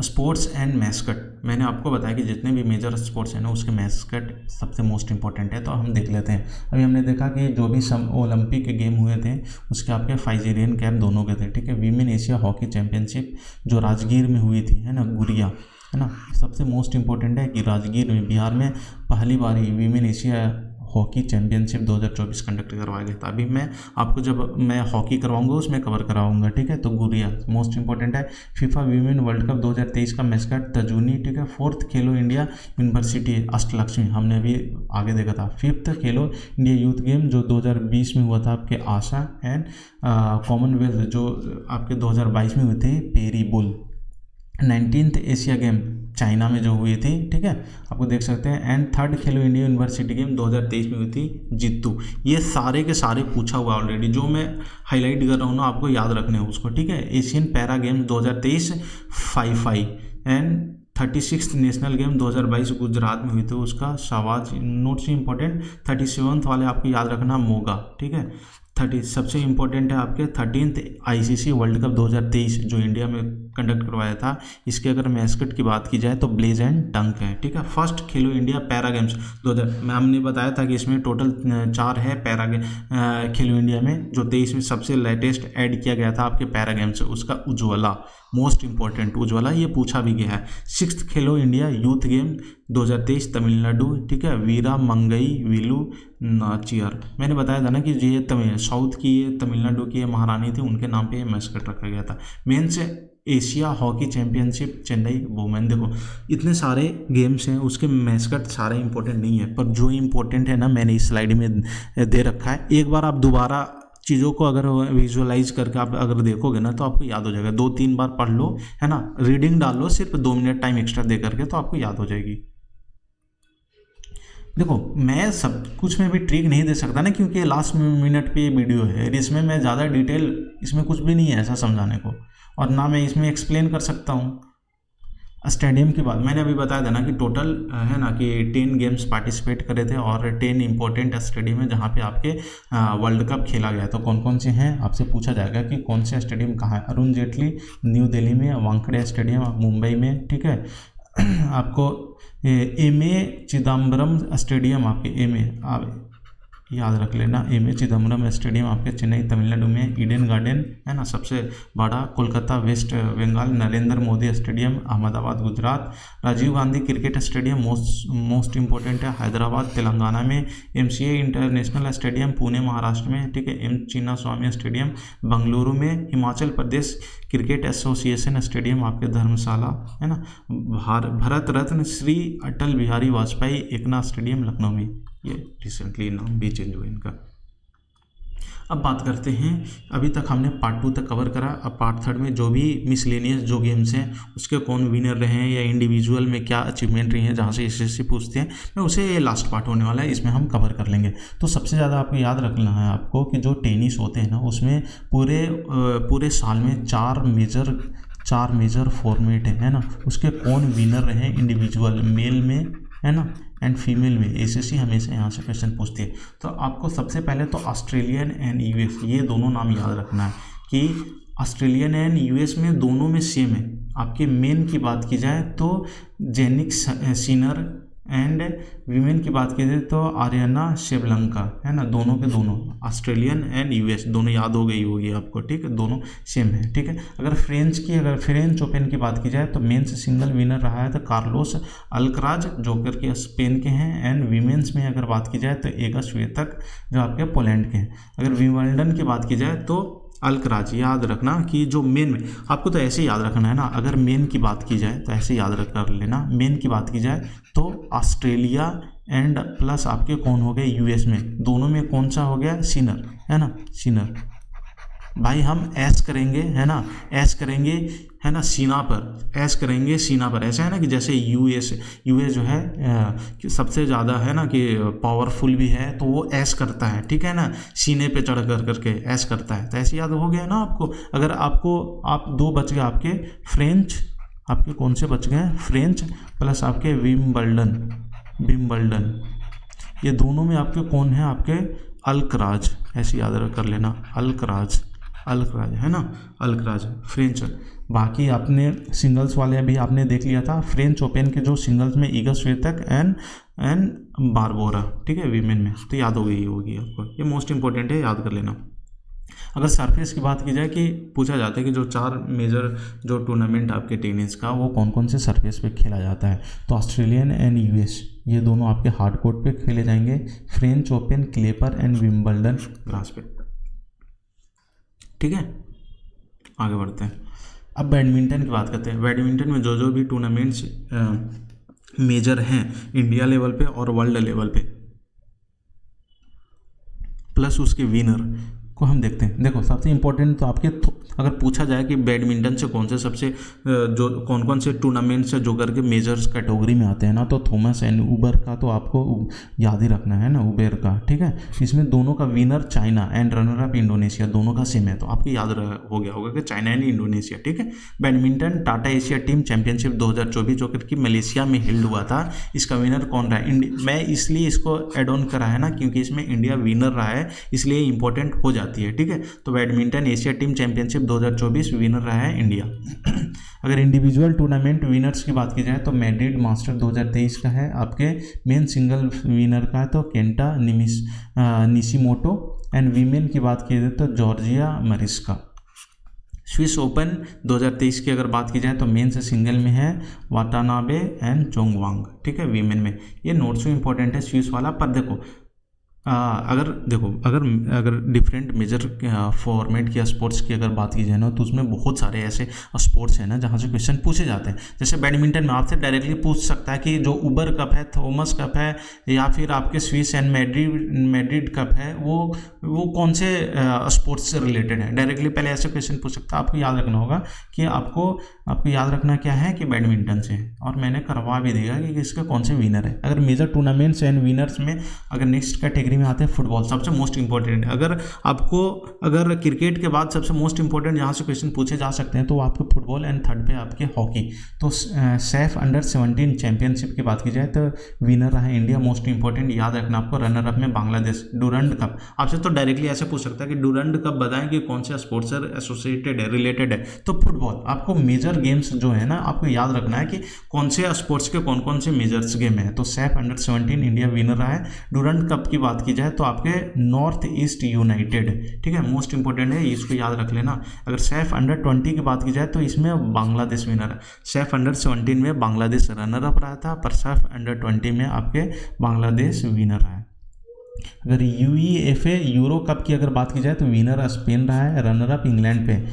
स्पोर्ट्स एंड मैस्कट, मैंने आपको बताया कि जितने भी मेजर स्पोर्ट्स हैं ना उसके मैस्कट सबसे मोस्ट इंपॉर्टेंट है, तो हम देख लेते हैं। अभी हमने देखा कि जो भी ओलंपिक के गेम हुए थे उसके आपके फाइजेरियन कैप दोनों के थे, ठीक है। वीमेन एशिया हॉकी चैंपियनशिप जो राजगीर में हुई थी है ना, गुड़िया है ना, सबसे मोस्ट इंपॉर्टेंट है कि राजगीर में बिहार में पहली बार women Asia hockey championship 2024 conduct करवाया गया था। अभी मैं आपको जब मैं हॉकी करवाऊंगा उसमें कवर कराऊंगा, ठीक है। तो गुड़िया मोस्ट इंपॉर्टेंट है। फीफा वीमेन वर्ल्ड कप 2023 का मैस्कट तजुनी, ठीक है। 4th खेलो इंडिया यूनिवर्सिटी अष्टलक्ष्मी, हमने अभी आगे देखा था। 5th खेलो इंडिया यूथ गेम जो 2020 में हुआ था आपके आशा, एंड कॉमनवेल्थ जो आपके 2022 में हुए थे Perry bull. 19th Asia game China में जो हुई थी, ठीक है, आपको देख सकते हैं। And 3rd Khelo India university game 2023 में हुई थी जीतू। ये सारे के सारे पूछा हुआ ऑलरेडी, जो मैं हाईलाइट कर रहा हूँ ना आपको याद रखने हैं उसको, ठीक है। एशियन पैरा गेम्स 2023 फाई and 36th national game 2022 Gujarat में हुई थी, उसका शाबाश। नोट से इंपॉर्टेंट 37th वाले आपको याद रखना मोगा, ठीक है। 30 सबसे इम्पोर्टेंट है आपके 13th ICC वर्ल्ड कप 2023 जो इंडिया में कंडक्ट करवाया था। इसके अगर मैस्कट की बात की जाए तो ब्लेज एंड टंक है, ठीक है। 1st खेलो इंडिया पैरा गेम्स 2000 में हमने बताया था कि इसमें टोटल 4 है पैरा खेलो इंडिया में, जो 23 में सबसे लेटेस्ट ऐड किया गया था आपके पैरा गेम्स, उसका उज्ज्वला मोस्ट इंपॉर्टेंट उज्ज्वला, ये पूछा भी गया है। 6th खेलो इंडिया यूथ गेम 2023 तमिलनाडु, ठीक है। वीरा मंगई विलू नाचियर, मैंने बताया था ना कि ये साउथ की ये तमिलनाडु की ये महारानी थी, उनके नाम पे ये मैस्कट रखा गया था। Men's Asia hockey championship Chennai women, देखो इतने सारे गेम्स हैं, उसके मैस्कट सारे इंपॉर्टेंट नहीं है, पर जो इंपॉर्टेंट है ना मैंने इस स्लाइड में दे रखा है। एक बार आप दोबारा चीज़ों को अगर विजुअलाइज करके आप अगर देखोगे ना तो आपको याद हो जाएगा। 2-3 बार पढ़ लो, है ना, रीडिंग डाल लो, सिर्फ 2 मिनट टाइम एक्स्ट्रा दे करके, तो आपको याद हो जाएगी। देखो मैं सब कुछ में भी ट्रिक नहीं दे सकता ना, क्योंकि लास्ट मिनट पे ये वीडियो है, इसमें मैं ज़्यादा डिटेल इसमें कुछ भी नहीं है ऐसा समझाने को, और ना मैं इसमें एक्सप्लेन कर सकता हूँ। स्टेडियम की बात मैंने अभी बताया था ना कि टोटल है ना कि 10 गेम्स पार्टिसिपेट करे थे, और 10 इंपॉर्टेंट स्टेडियम है जहाँ पे आपके वर्ल्ड कप खेला गया। तो कौन कौन से हैं आपसे पूछा जाएगा कि कौन से स्टेडियम कहाँ है। अरुण जेटली न्यू दिल्ली में, वानखेड़े स्टेडियम मुंबई में, ठीक है। आपको एमए चिदम्बरम स्टेडियम आपके आप याद रख लेना, एमए चिदम्बरम स्टेडियम आपके चेन्नई तमिलनाडु में। ईडन गार्डन है ना सबसे बड़ा Kolkata west Bengal. Narendra Modi stadium Ahmedabad Gujarat. Rajiv Gandhi cricket stadium most important है हैदराबाद तेलंगाना में। MCA international stadium Pune Maharashtra में, ठीक है। M Chinnaswamy stadium Bengaluru में। Himachal Pradesh cricket association stadium आपके धर्मशाला, है ना। भारत रत्न श्री अटल बिहारी वाजपेयी एकना स्टेडियम लखनऊ में, ये रिसेंटली नाम भी चेंज हुआ इनका। अब बात करते हैं, अभी तक हमने पार्ट 2 तक कवर करा। अब पार्ट 3 में जो भी मिसलेनियस जो गेम्स हैं उसके कौन विनर रहे हैं या इंडिविजुअल में क्या अचीवमेंट रही है जहाँ से SSC पूछते हैं, मैं उसे लास्ट पार्ट होने वाला है, इसमें हम कवर कर लेंगे। तो सबसे ज़्यादा आपको याद रखना है आपको कि जो टेनिस होते हैं ना उसमें पूरे साल में 4 मेजर फॉर्मेट है ना, उसके कौन विनर रहे इंडिविजुअल मेल में, है ना, एंड फीमेल में। SSC हमेशा यहाँ से क्वेश्चन पूछती है। तो आपको सबसे पहले तो ऑस्ट्रेलियन एंड US ये दोनों नाम याद रखना है कि ऑस्ट्रेलियन एंड US में दोनों में सेम है। आपके मेन की बात की जाए तो जेनिक सिनर, एंड वीमेन की बात की जाए तो आर्यना शेबलंका, है ना। दोनों के दोनों ऑस्ट्रेलियन एंड US दोनों याद हो गई होगी आपको, ठीक है, दोनों सेम है, ठीक है। अगर फ्रेंच ओपन की बात की जाए तो मेंस सिंगल विनर रहा है तो कार्लोस अल्कराज जो करके स्पेन के हैं, एंड वीमेंस में अगर बात की जाए तो एगा स्वियातेक जो आपके पोलैंड के हैं। अगर विंबलडन की बात की जाए तो अल्कराज, याद रखना कि जो मेन में आपको तो ऐसे याद रखना है ना, अगर मेन की बात की जाए तो ऐसे याद रख कर लेना। मेन की बात की जाए तो ऑस्ट्रेलिया एंड प्लस आपके कौन हो गए US में, दोनों में कौन सा हो गया सिनर, है ना, सिनर। भाई हम ऐश करेंगे, है ना, ऐश करेंगे, है ना, सीना पर ऐश करेंगे, सीना पर। ऐसा है ना कि जैसे US जो है कि सबसे ज़्यादा है ना कि पावरफुल भी है तो वो ऐश करता है, ठीक है ना, सीने पे चढ़ करके ऐश करता है। तो ऐसे याद हो गया ना आपको। अगर आप 2 बच गए आपके फ्रेंच, आपके कौन से बच गए फ्रेंच प्लस आपके विम्बलडन, ये दोनों में आपके कौन है आपके अल्कराज, ऐसे याद कर लेना, अल्कराज है ना, अल्कराज फ्रेंच। बाकी आपने सिंगल्स वाले अभी आपने देख लिया था, फ्रेंच ओपन के जो सिंगल्स में ईगा स्वियातेक एंड बारबोरा, ठीक है, वीमेन में, तो याद हो गई होगी आपको, ये मोस्ट इंपॉर्टेंट है, याद कर लेना। अगर सरफेस की बात की जाए कि पूछा जाता है कि जो 4 मेजर जो टूर्नामेंट आपके टेनिस का वो कौन कौन से सरफेस पे खेला जाता है, तो ऑस्ट्रेलियन एंड यूएस ये दोनों आपके हार्ड कोर्ट पे खेले जाएंगे, फ्रेंच ओपन क्ले पर एंड विंबलडन ग्रास पे। ठीक है, आगे बढ़ते हैं। अब बैडमिंटन की बात करते हैं। बैडमिंटन में जो जो भी टूर्नामेंट्स मेजर हैं इंडिया लेवल पे और वर्ल्ड लेवल पे, प्लस उसके विनर को हम देखते हैं। देखो सबसे इम्पोर्टेंट तो आपके अगर पूछा जाए कि बैडमिंटन से कौन से सबसे जो कौन कौन से टूर्नामेंट से जो करके मेजर्स कैटेगरी में आते हैं ना, तो थॉमस एंड उबर का तो आपको याद ही रखना है ना, उबेर का। ठीक है, इसमें दोनों का winner China and runner up Indonesia, दोनों का सेम है, तो आपको याद हो गया होगा कि चाइना एंड इंडोनेशिया। ठीक है, badminton Tata Asia team championship 2024 जो कि मलेशिया में हेल्ड हुआ था, इसका विनर कौन रहा है? मैं इसलिए इसको एड ऑन करा है ना क्योंकि इसमें इंडिया विनर रहा है, इसलिए इंपॉर्टेंट हो जाती है। ठीक है, तो badminton Asia team championship 2024 winner रहा है इंडिया। अगर इंडिविजुअल टूर्नामेंट विनर्स की बात की जाए तो मैड्रिड मास्टर 2023 का है आपके मेन सिंगल विनर का है तो केंटा निशिमोटो, एंड वीमेन की बात की जाए तो जॉर्जिया मरिस्का। स्विस ओपन 2023 की अगर बात की जाए तो मेन से सिंगल में है वाटानाबे एंड जोंगवांग। ठीक है, वीमेन में ये नोट सो इंपॉर्टेंट है स्विस वाला। पर देखो अगर डिफरेंट मेजर फॉर्मेट की स्पोर्ट्स की अगर बात की जाए ना, तो उसमें बहुत सारे ऐसे स्पोर्ट्स हैं ना जहाँ से क्वेश्चन पूछे जाते हैं। जैसे बैडमिंटन में आपसे डायरेक्टली पूछ सकता है कि जो उबर कप है, थॉमस कप है, या फिर आपके स्विस एंड मैड्रिड कप है, वो कौन से स्पोर्ट्स से रिलेटेड है, डायरेक्टली पहले ऐसे क्वेश्चन पूछ सकता है। आपको याद रखना होगा कि आपको याद रखना क्या है कि बैडमिंटन से, और मैंने करवा भी दिया कि इसके कौन से विनर है। अगर मेजर टूर्नामेंट्स एंड विनर्स में अगर नेक्स्ट कैटेगरी में आते हैं फुटबॉल, सबसे मोस्ट इंपॉर्टेंट। अगर क्रिकेट के बाद सबसे मोस्ट इंपॉर्टेंट यहाँ से क्वेश्चन पूछे जा सकते हैं तो आपके फुटबॉल, एंड थर्ड पे आपके हॉकी। तो सैफ अंडर 17 चैंपियनशिप की बात की जाए तो विनर रहा है इंडिया, मोस्ट इंपॉर्टेंट याद रखना आपको। रनर अप में बांग्लादेश। डूरंड कप आपसे तो डायरेक्टली ऐसे पूछ सकता है कि डूरंड कप बताएं कि कौन से स्पोर्ट्स से एसोसिएटेड है, रिलेटेड है, तो फुटबॉल। आपको मेजर गेम्स जो है ना आपको याद रखना है कि कौन से स्पोर्ट्स के कौन कौन से मेजर्स गेम है। तो सैफ अंडर 17 इंडिया विनर रहा है। डूरंड कप की बात की जाए तो आपके नॉर्थ ईस्ट यूनाइटेड। ठीक है, मोस्ट इंपॉर्टेंट है, इसको याद रख लेना। अगर सैफ अंडर 20 की बात की जाए तो इसमें बांग्लादेश विनर है। सैफ अंडर 17 में बांग्लादेश रनर अप रहा था, पर सैफ अंडर 20 में आपके बांग्लादेश विनर रहा है। अगर यूईएफए यूरो कप की अगर बात की जाए तो विनर स्पेन रहा है, रनर अप इंग्लैंड पे।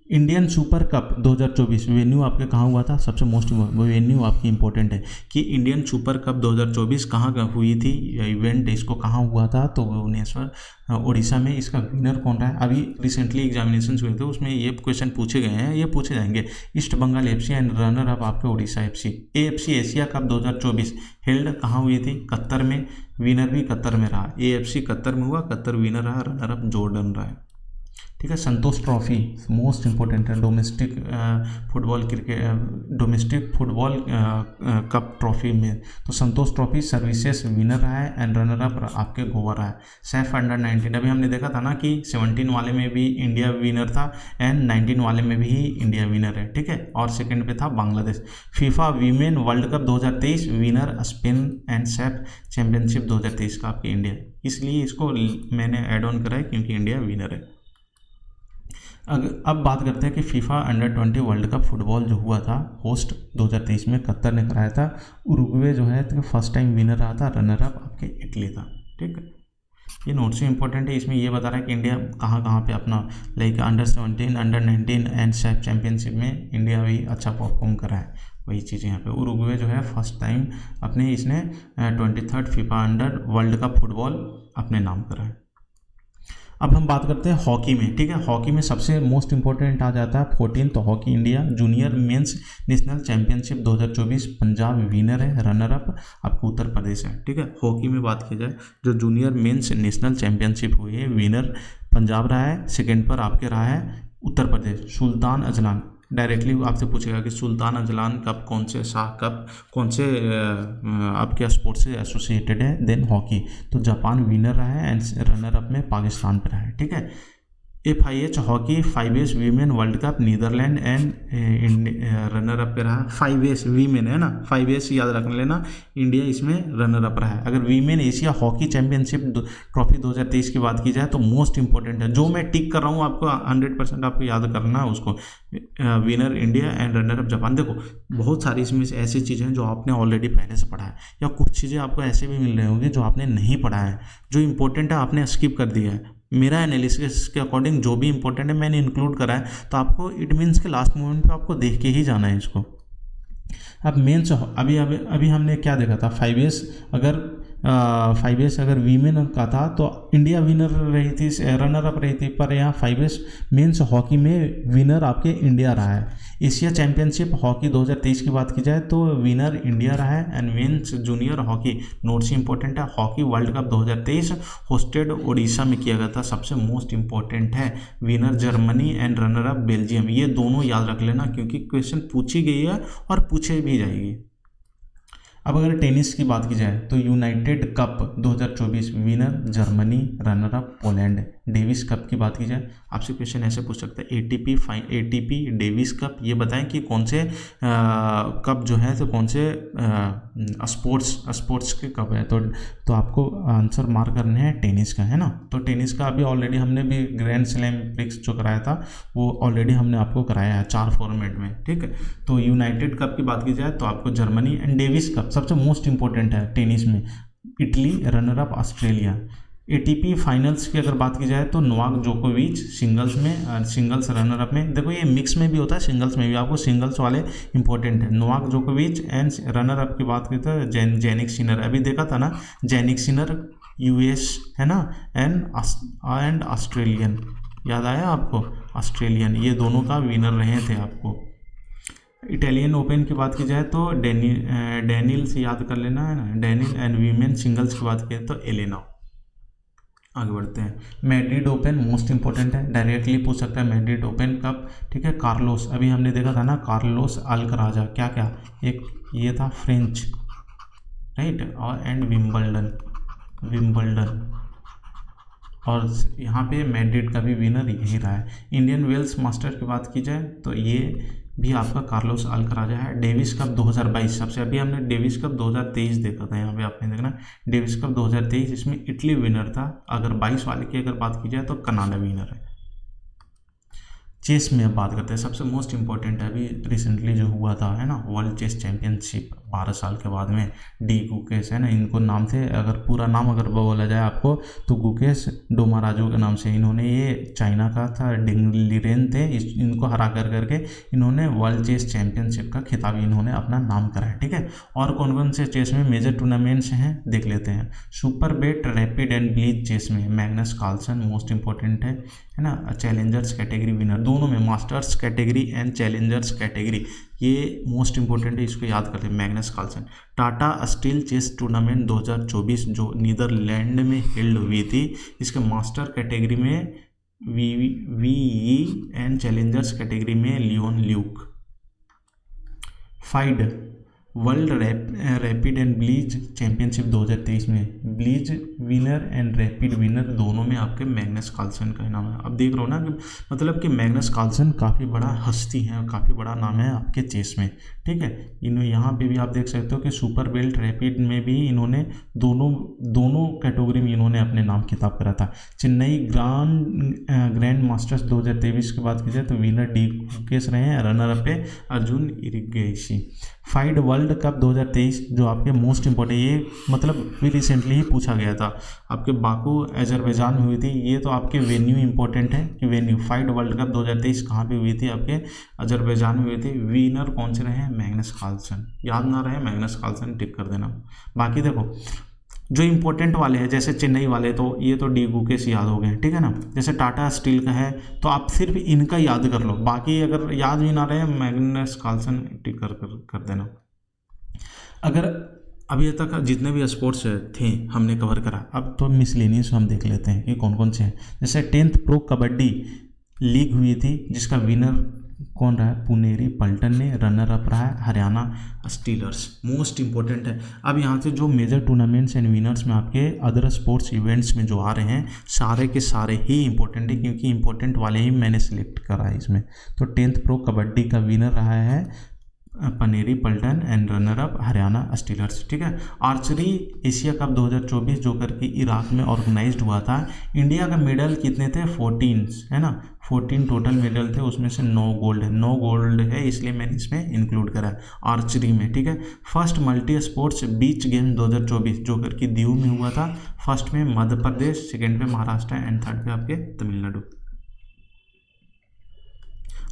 इंडियन सुपर कप 2024 वेन्यू आपके कहाँ हुआ था, सबसे मोस्ट वेन्यू आपकी इंपॉर्टेंट है कि इंडियन सुपर कप 2024 कहाँ हुई थी इवेंट, इसको कहाँ हुआ था, तो भुवनेश्वर उड़ीसा में। इसका विनर कौन रहा है? अभी रिसेंटली एग्जामिनेशन हुए थे उसमें ये क्वेश्चन पूछे गए हैं, ये पूछे जाएंगे। East Bengal FC and runner up आपके Odisha FC. AFC Asia Cup 2024 held कहाँ हुई थी? कतर में। विनर भी कतर में रहा। एएफसी कतर में हुआ, कतर विनर रहा, रनर अप जॉर्डन रहा है। ठीक है, संतोष ट्रॉफी मोस्ट इंपॉर्टेंट है, डोमेस्टिक फुटबॉल कप ट्रॉफी में। तो संतोष ट्रॉफी सर्विसेज विनर रहा है, एंड रनर अप आपके गोवा रहा है। सैफ अंडर 19 अभी हमने देखा था ना कि 17 वाले में भी इंडिया विनर था, एंड 19 वाले में भी इंडिया विनर है। ठीक है, और सेकंड पे था Bangladesh. FIFA women world cup 2023 winner Spain, and Saif championship 2023 का आपके इंडिया, इसलिए इसको मैंने एड ऑन करा है क्योंकि इंडिया विनर है। अब बात करते हैं कि FIFA under 20 world cup football जो हुआ था होस्ट 2023 में कतर ने कराया था। उरुग्वे जो है तो फर्स्ट टाइम विनर रहा था, रनर अप आपके इटली था। ठीक है, ये नोट से इंपॉर्टेंट है, इसमें ये बता रहा है कि इंडिया कहाँ कहाँ पे अपना like under 17, under 19 and Saif championship में इंडिया भी अच्छा परफॉर्म करा है। वही चीज़ यहाँ पे उरुग्वे जो है फर्स्ट टाइम अपने इसने 23rd FIFA under world cup football अपने नाम करा है। अब हम बात करते हैं हॉकी में। ठीक है, हॉकी में सबसे मोस्ट इंपॉर्टेंट आ जाता है 14, तो hockey India junior mains national championship 2024 Punjab winner है, रनर अप आपको उत्तर प्रदेश है। ठीक है, हॉकी में बात की जाए जो जूनियर मेंस नेशनल चैंपियनशिप हुई है, विनर पंजाब रहा है, सेकेंड पर आपके रहा है Uttar Pradesh. Sultan Azlan directly आपसे पूछेगा कि सुल्तान अजलान कप कौन से शाह कप कौन से आपके स्पोर्ट्स से एसोसिएटेड है। देन हॉकी तो जापान विनर रहा है, एंड रनर अप में पाकिस्तान पर रहा है। ठीक है, FIH hockey 5S women world cup Netherland and runner up पे रहा। 5S वीमेन है ना, 5S याद रख लेना, इंडिया इसमें रनर अप रहा है। अगर women Asia hockey championship trophy 2023 की बात की जाए तो मोस्ट इंपॉर्टेंट है, जो मैं टिक कर रहा हूँ आपको 100% आपको याद करना है उसको। Winner India and runner up Japan. देखो बहुत सारी इसमें ऐसी चीज़ें हैं जो आपने ऑलरेडी पहले से पढ़ा है, या कुछ चीज़ें आपको ऐसे भी मिल रही होंगी जो आपने नहीं पढ़ा है, जो इंपॉर्टेंट है आपने स्किप कर दिया है। मेरा एनालिसिस के अकॉर्डिंग जो भी इंपॉर्टेंट है मैंने इंक्लूड करा है, तो आपको इट मीन्स के लास्ट मोमेंट पे आपको देख के ही जाना है इसको। अब मेंस अभी अभी अभी हमने क्या देखा था, 5S अगर वीमेन का था तो इंडिया विनर रही थी, रनर अप रही थी, पर यहाँ 5S मेंस हॉकी में विनर आपके इंडिया रहा है। एशिया चैंपियनशिप हॉकी 2023 की बात की जाए तो विनर इंडिया रहा है। And mains junior hockey note से इंपॉर्टेंट है, hockey world cup 2023 hosted Odisha में किया गया था, सबसे मोस्ट इंपॉर्टेंट है। Winner Germany and runner up Belgium, ये दोनों याद रख लेना क्योंकि क्वेश्चन पूछी गई है और पूछे भी जाएगी। अब अगर टेनिस की बात की जाए तो United cup 2024 winner Germany, runner up Poland. Davis cup की बात की जाए, आपसे क्वेश्चन ऐसे पूछ सकते हैं ATP डेविस कप, ये बताएं कि कौन से कप जो है तो कौन से स्पोर्ट्स के कप है, तो आपको आंसर मार्क करने हैं टेनिस का, है ना। तो टेनिस का अभी ऑलरेडी हमने भी ग्रैंड स्लैम प्रिक्स जो कराया था वो ऑलरेडी हमने आपको कराया है 4 फॉर्मेट में, ठीक है। तो यूनाइटेड कप की बात की जाए तो आपको जर्मनी एंड डेविस कप सबसे मोस्ट इंपॉर्टेंट है टेनिस में, Italy, runner up Australia. ATP finals की अगर बात की जाए तो नोवाक जोकोविच सिंगल्स में, सिंगल्स रनर अप में, देखो ये मिक्स में भी होता है सिंगल्स में भी, आपको सिंगल्स वाले इंपॉर्टेंट है। नोवाक जोकोविच एंड रनर अप की बात करते हैं जेनिक सिनर, अभी देखा था ना, जेनिक सिनर US है ना, एंड ऑस्ट्रेलियन, याद आया आपको, ऑस्ट्रेलियन, ये दोनों का विनर रहे थे आपको। इटालियन ओपन की बात की जाए तो डेनिल से याद कर लेना है ना, डेनिल एंड वीमेन सिंगल्स की बात करें तो एलेना। आगे बढ़ते हैं, मैड्रिड ओपन मोस्ट इंपॉर्टेंट है, डायरेक्टली पूछ सकता है मैड्रिड ओपन कब, ठीक है। कार्लोस, अभी हमने देखा था ना, कार्लोस अल्कराजा, क्या क्या, एक ये था फ्रेंच, राइट, और एंड विम्बल्डन, और यहाँ पे मैड्रिड का भी विनर यही रहा है। इंडियन वेल्स मास्टर की बात की जाए तो ये भी आपका कार्लोस अल्कराजा है। डेविस कप 2022 सबसे, अभी हमने डेविस कप 2023 देखा था, यहाँ पे आपने देखना डेविस कप 2023, इसमें इटली विनर था। अगर 22 वाले की अगर बात की जाए तो कनाडा विनर है। चेस में अब बात करते हैं, सबसे मोस्ट इंपॉर्टेंट है, अभी रिसेंटली जो हुआ था, है ना, वर्ल्ड चेस चैंपियनशिप 12 साल के बाद में, डी गुकेश, है ना, इनको नाम थे, अगर पूरा नाम अगर बोला जाए आपको तो गुकेश डोमाराजू के नाम से, इन्होंने, ये चाइना का था, डिंगलिरेन थे, इनको हरा करके इन्होंने वर्ल्ड चेस चैंपियनशिप का खिताब इन्होंने अपना नाम कराया, ठीक है। और कौन कौन से चेस में मेजर टूर्नामेंट्स हैं देख लेते हैं। Super bet rapid and blitz chess में मैग्नस कार्लसन मोस्ट इंपॉर्टेंट है ना, चैलेंजर्स कैटेगरी विनर, दोनों में, masters category and challengers category, ये मोस्ट इंपॉर्टेंट है, इसको याद करते हैं, Magnus Carlsen. Tata steel chess tournament 2024 जो नीदरलैंड में हेल्ड हुई थी, इसके मास्टर कैटेगरी में VE एंड चैलेंजर्स कैटेगरी में Leon Luke. FIDE world rapid and blitz championship 2023 में blitz winner and rapid winner दोनों में आपके मैग्नस कार्लसन का नाम है। अब देख रहे हो ना कि मतलब कि मैग्नस कार्लसन काफ़ी बड़ा हस्ती है, काफ़ी बड़ा नाम है आपके चेस में, ठीक है। इन्होंने यहाँ पे भी आप देख सकते हो कि सुपर बेल्ट रैपिड में भी इन्होंने दोनों कैटेगरी में इन्होंने अपने नाम खिताब करा था। चेन्नई ग्रैंड मास्टर्स 2023 की बात की जाए तो विनर डी गुकेश रहे हैं, रनर अप पे अर्जुन इरिगेशी। फाइड वर्ल्ड कप 2023 जो आपके मोस्ट इंपॉर्टेंट, ये मतलब भी रिसेंटली ही पूछा गया था, आपके बाकू अजरबैजान में हुई थी, ये तो आपके वेन्यू इंपॉर्टेंट है कि वेन्यू, फाइड वर्ल्ड कप 2023 कहाँ पे हुई थी, आपके अजरबैजान में हुई थी। विनर कौन से रहे हैं, मैग्नस कार्लसन, याद ना रहे मैग्नस कार्लसन टिक कर देना। बाकी देखो जो इंपॉर्टेंट वाले हैं जैसे चेन्नई वाले, तो ये तो डी गुकेश याद हो गए, ठीक है ना। जैसे टाटा स्टील का है तो आप सिर्फ इनका याद कर लो, बाकी अगर याद भी ना रहे मैग्नस कार्लसन टिक कर देना। अगर अभी तक जितने भी स्पोर्ट्स थे हमने कवर करा, अब तो मिसलेनियस हम देख लेते हैं कि कौन कौन से हैं। जैसे 10th प्रो कबड्डी लीग हुई थी जिसका विनर कौन रहा है, पुनेरी पल्टन ने, रनर अप रहा है हरियाणा स्टीलर्स। मोस्ट इंपॉर्टेंट है। अब यहाँ से जो मेजर टूर्नामेंट्स एंड विनर्स में आपके अदर स्पोर्ट्स इवेंट्स में जो आ रहे हैं सारे के सारे ही इंपॉर्टेंट है, क्योंकि इंपॉर्टेंट वाले ही मैंने सिलेक्ट करा है इसमें। तो 10th प्रो कबड्डी का विनर रहा है Puneri Paltan and runner up Haryana steelers. ठीक है। आर्चरी एशिया कप 2024 जो करके इराक में ऑर्गेनाइज्ड हुआ था, इंडिया का मेडल कितने थे, 14 है ना, 14 टोटल मेडल थे, उसमें से 9 गोल्ड है, 9 गोल्ड है, इसलिए मैंने इसमें इंक्लूड करा है आर्चरी में। ठीक है। फर्स्ट मल्टी स्पोर्ट्स बीच गेम 2024 जो करके दीव में हुआ था, फर्स्ट में मध्य प्रदेश, सेकेंड पे महाराष्ट्र एंड थर्ड पे आपके तमिलनाडु।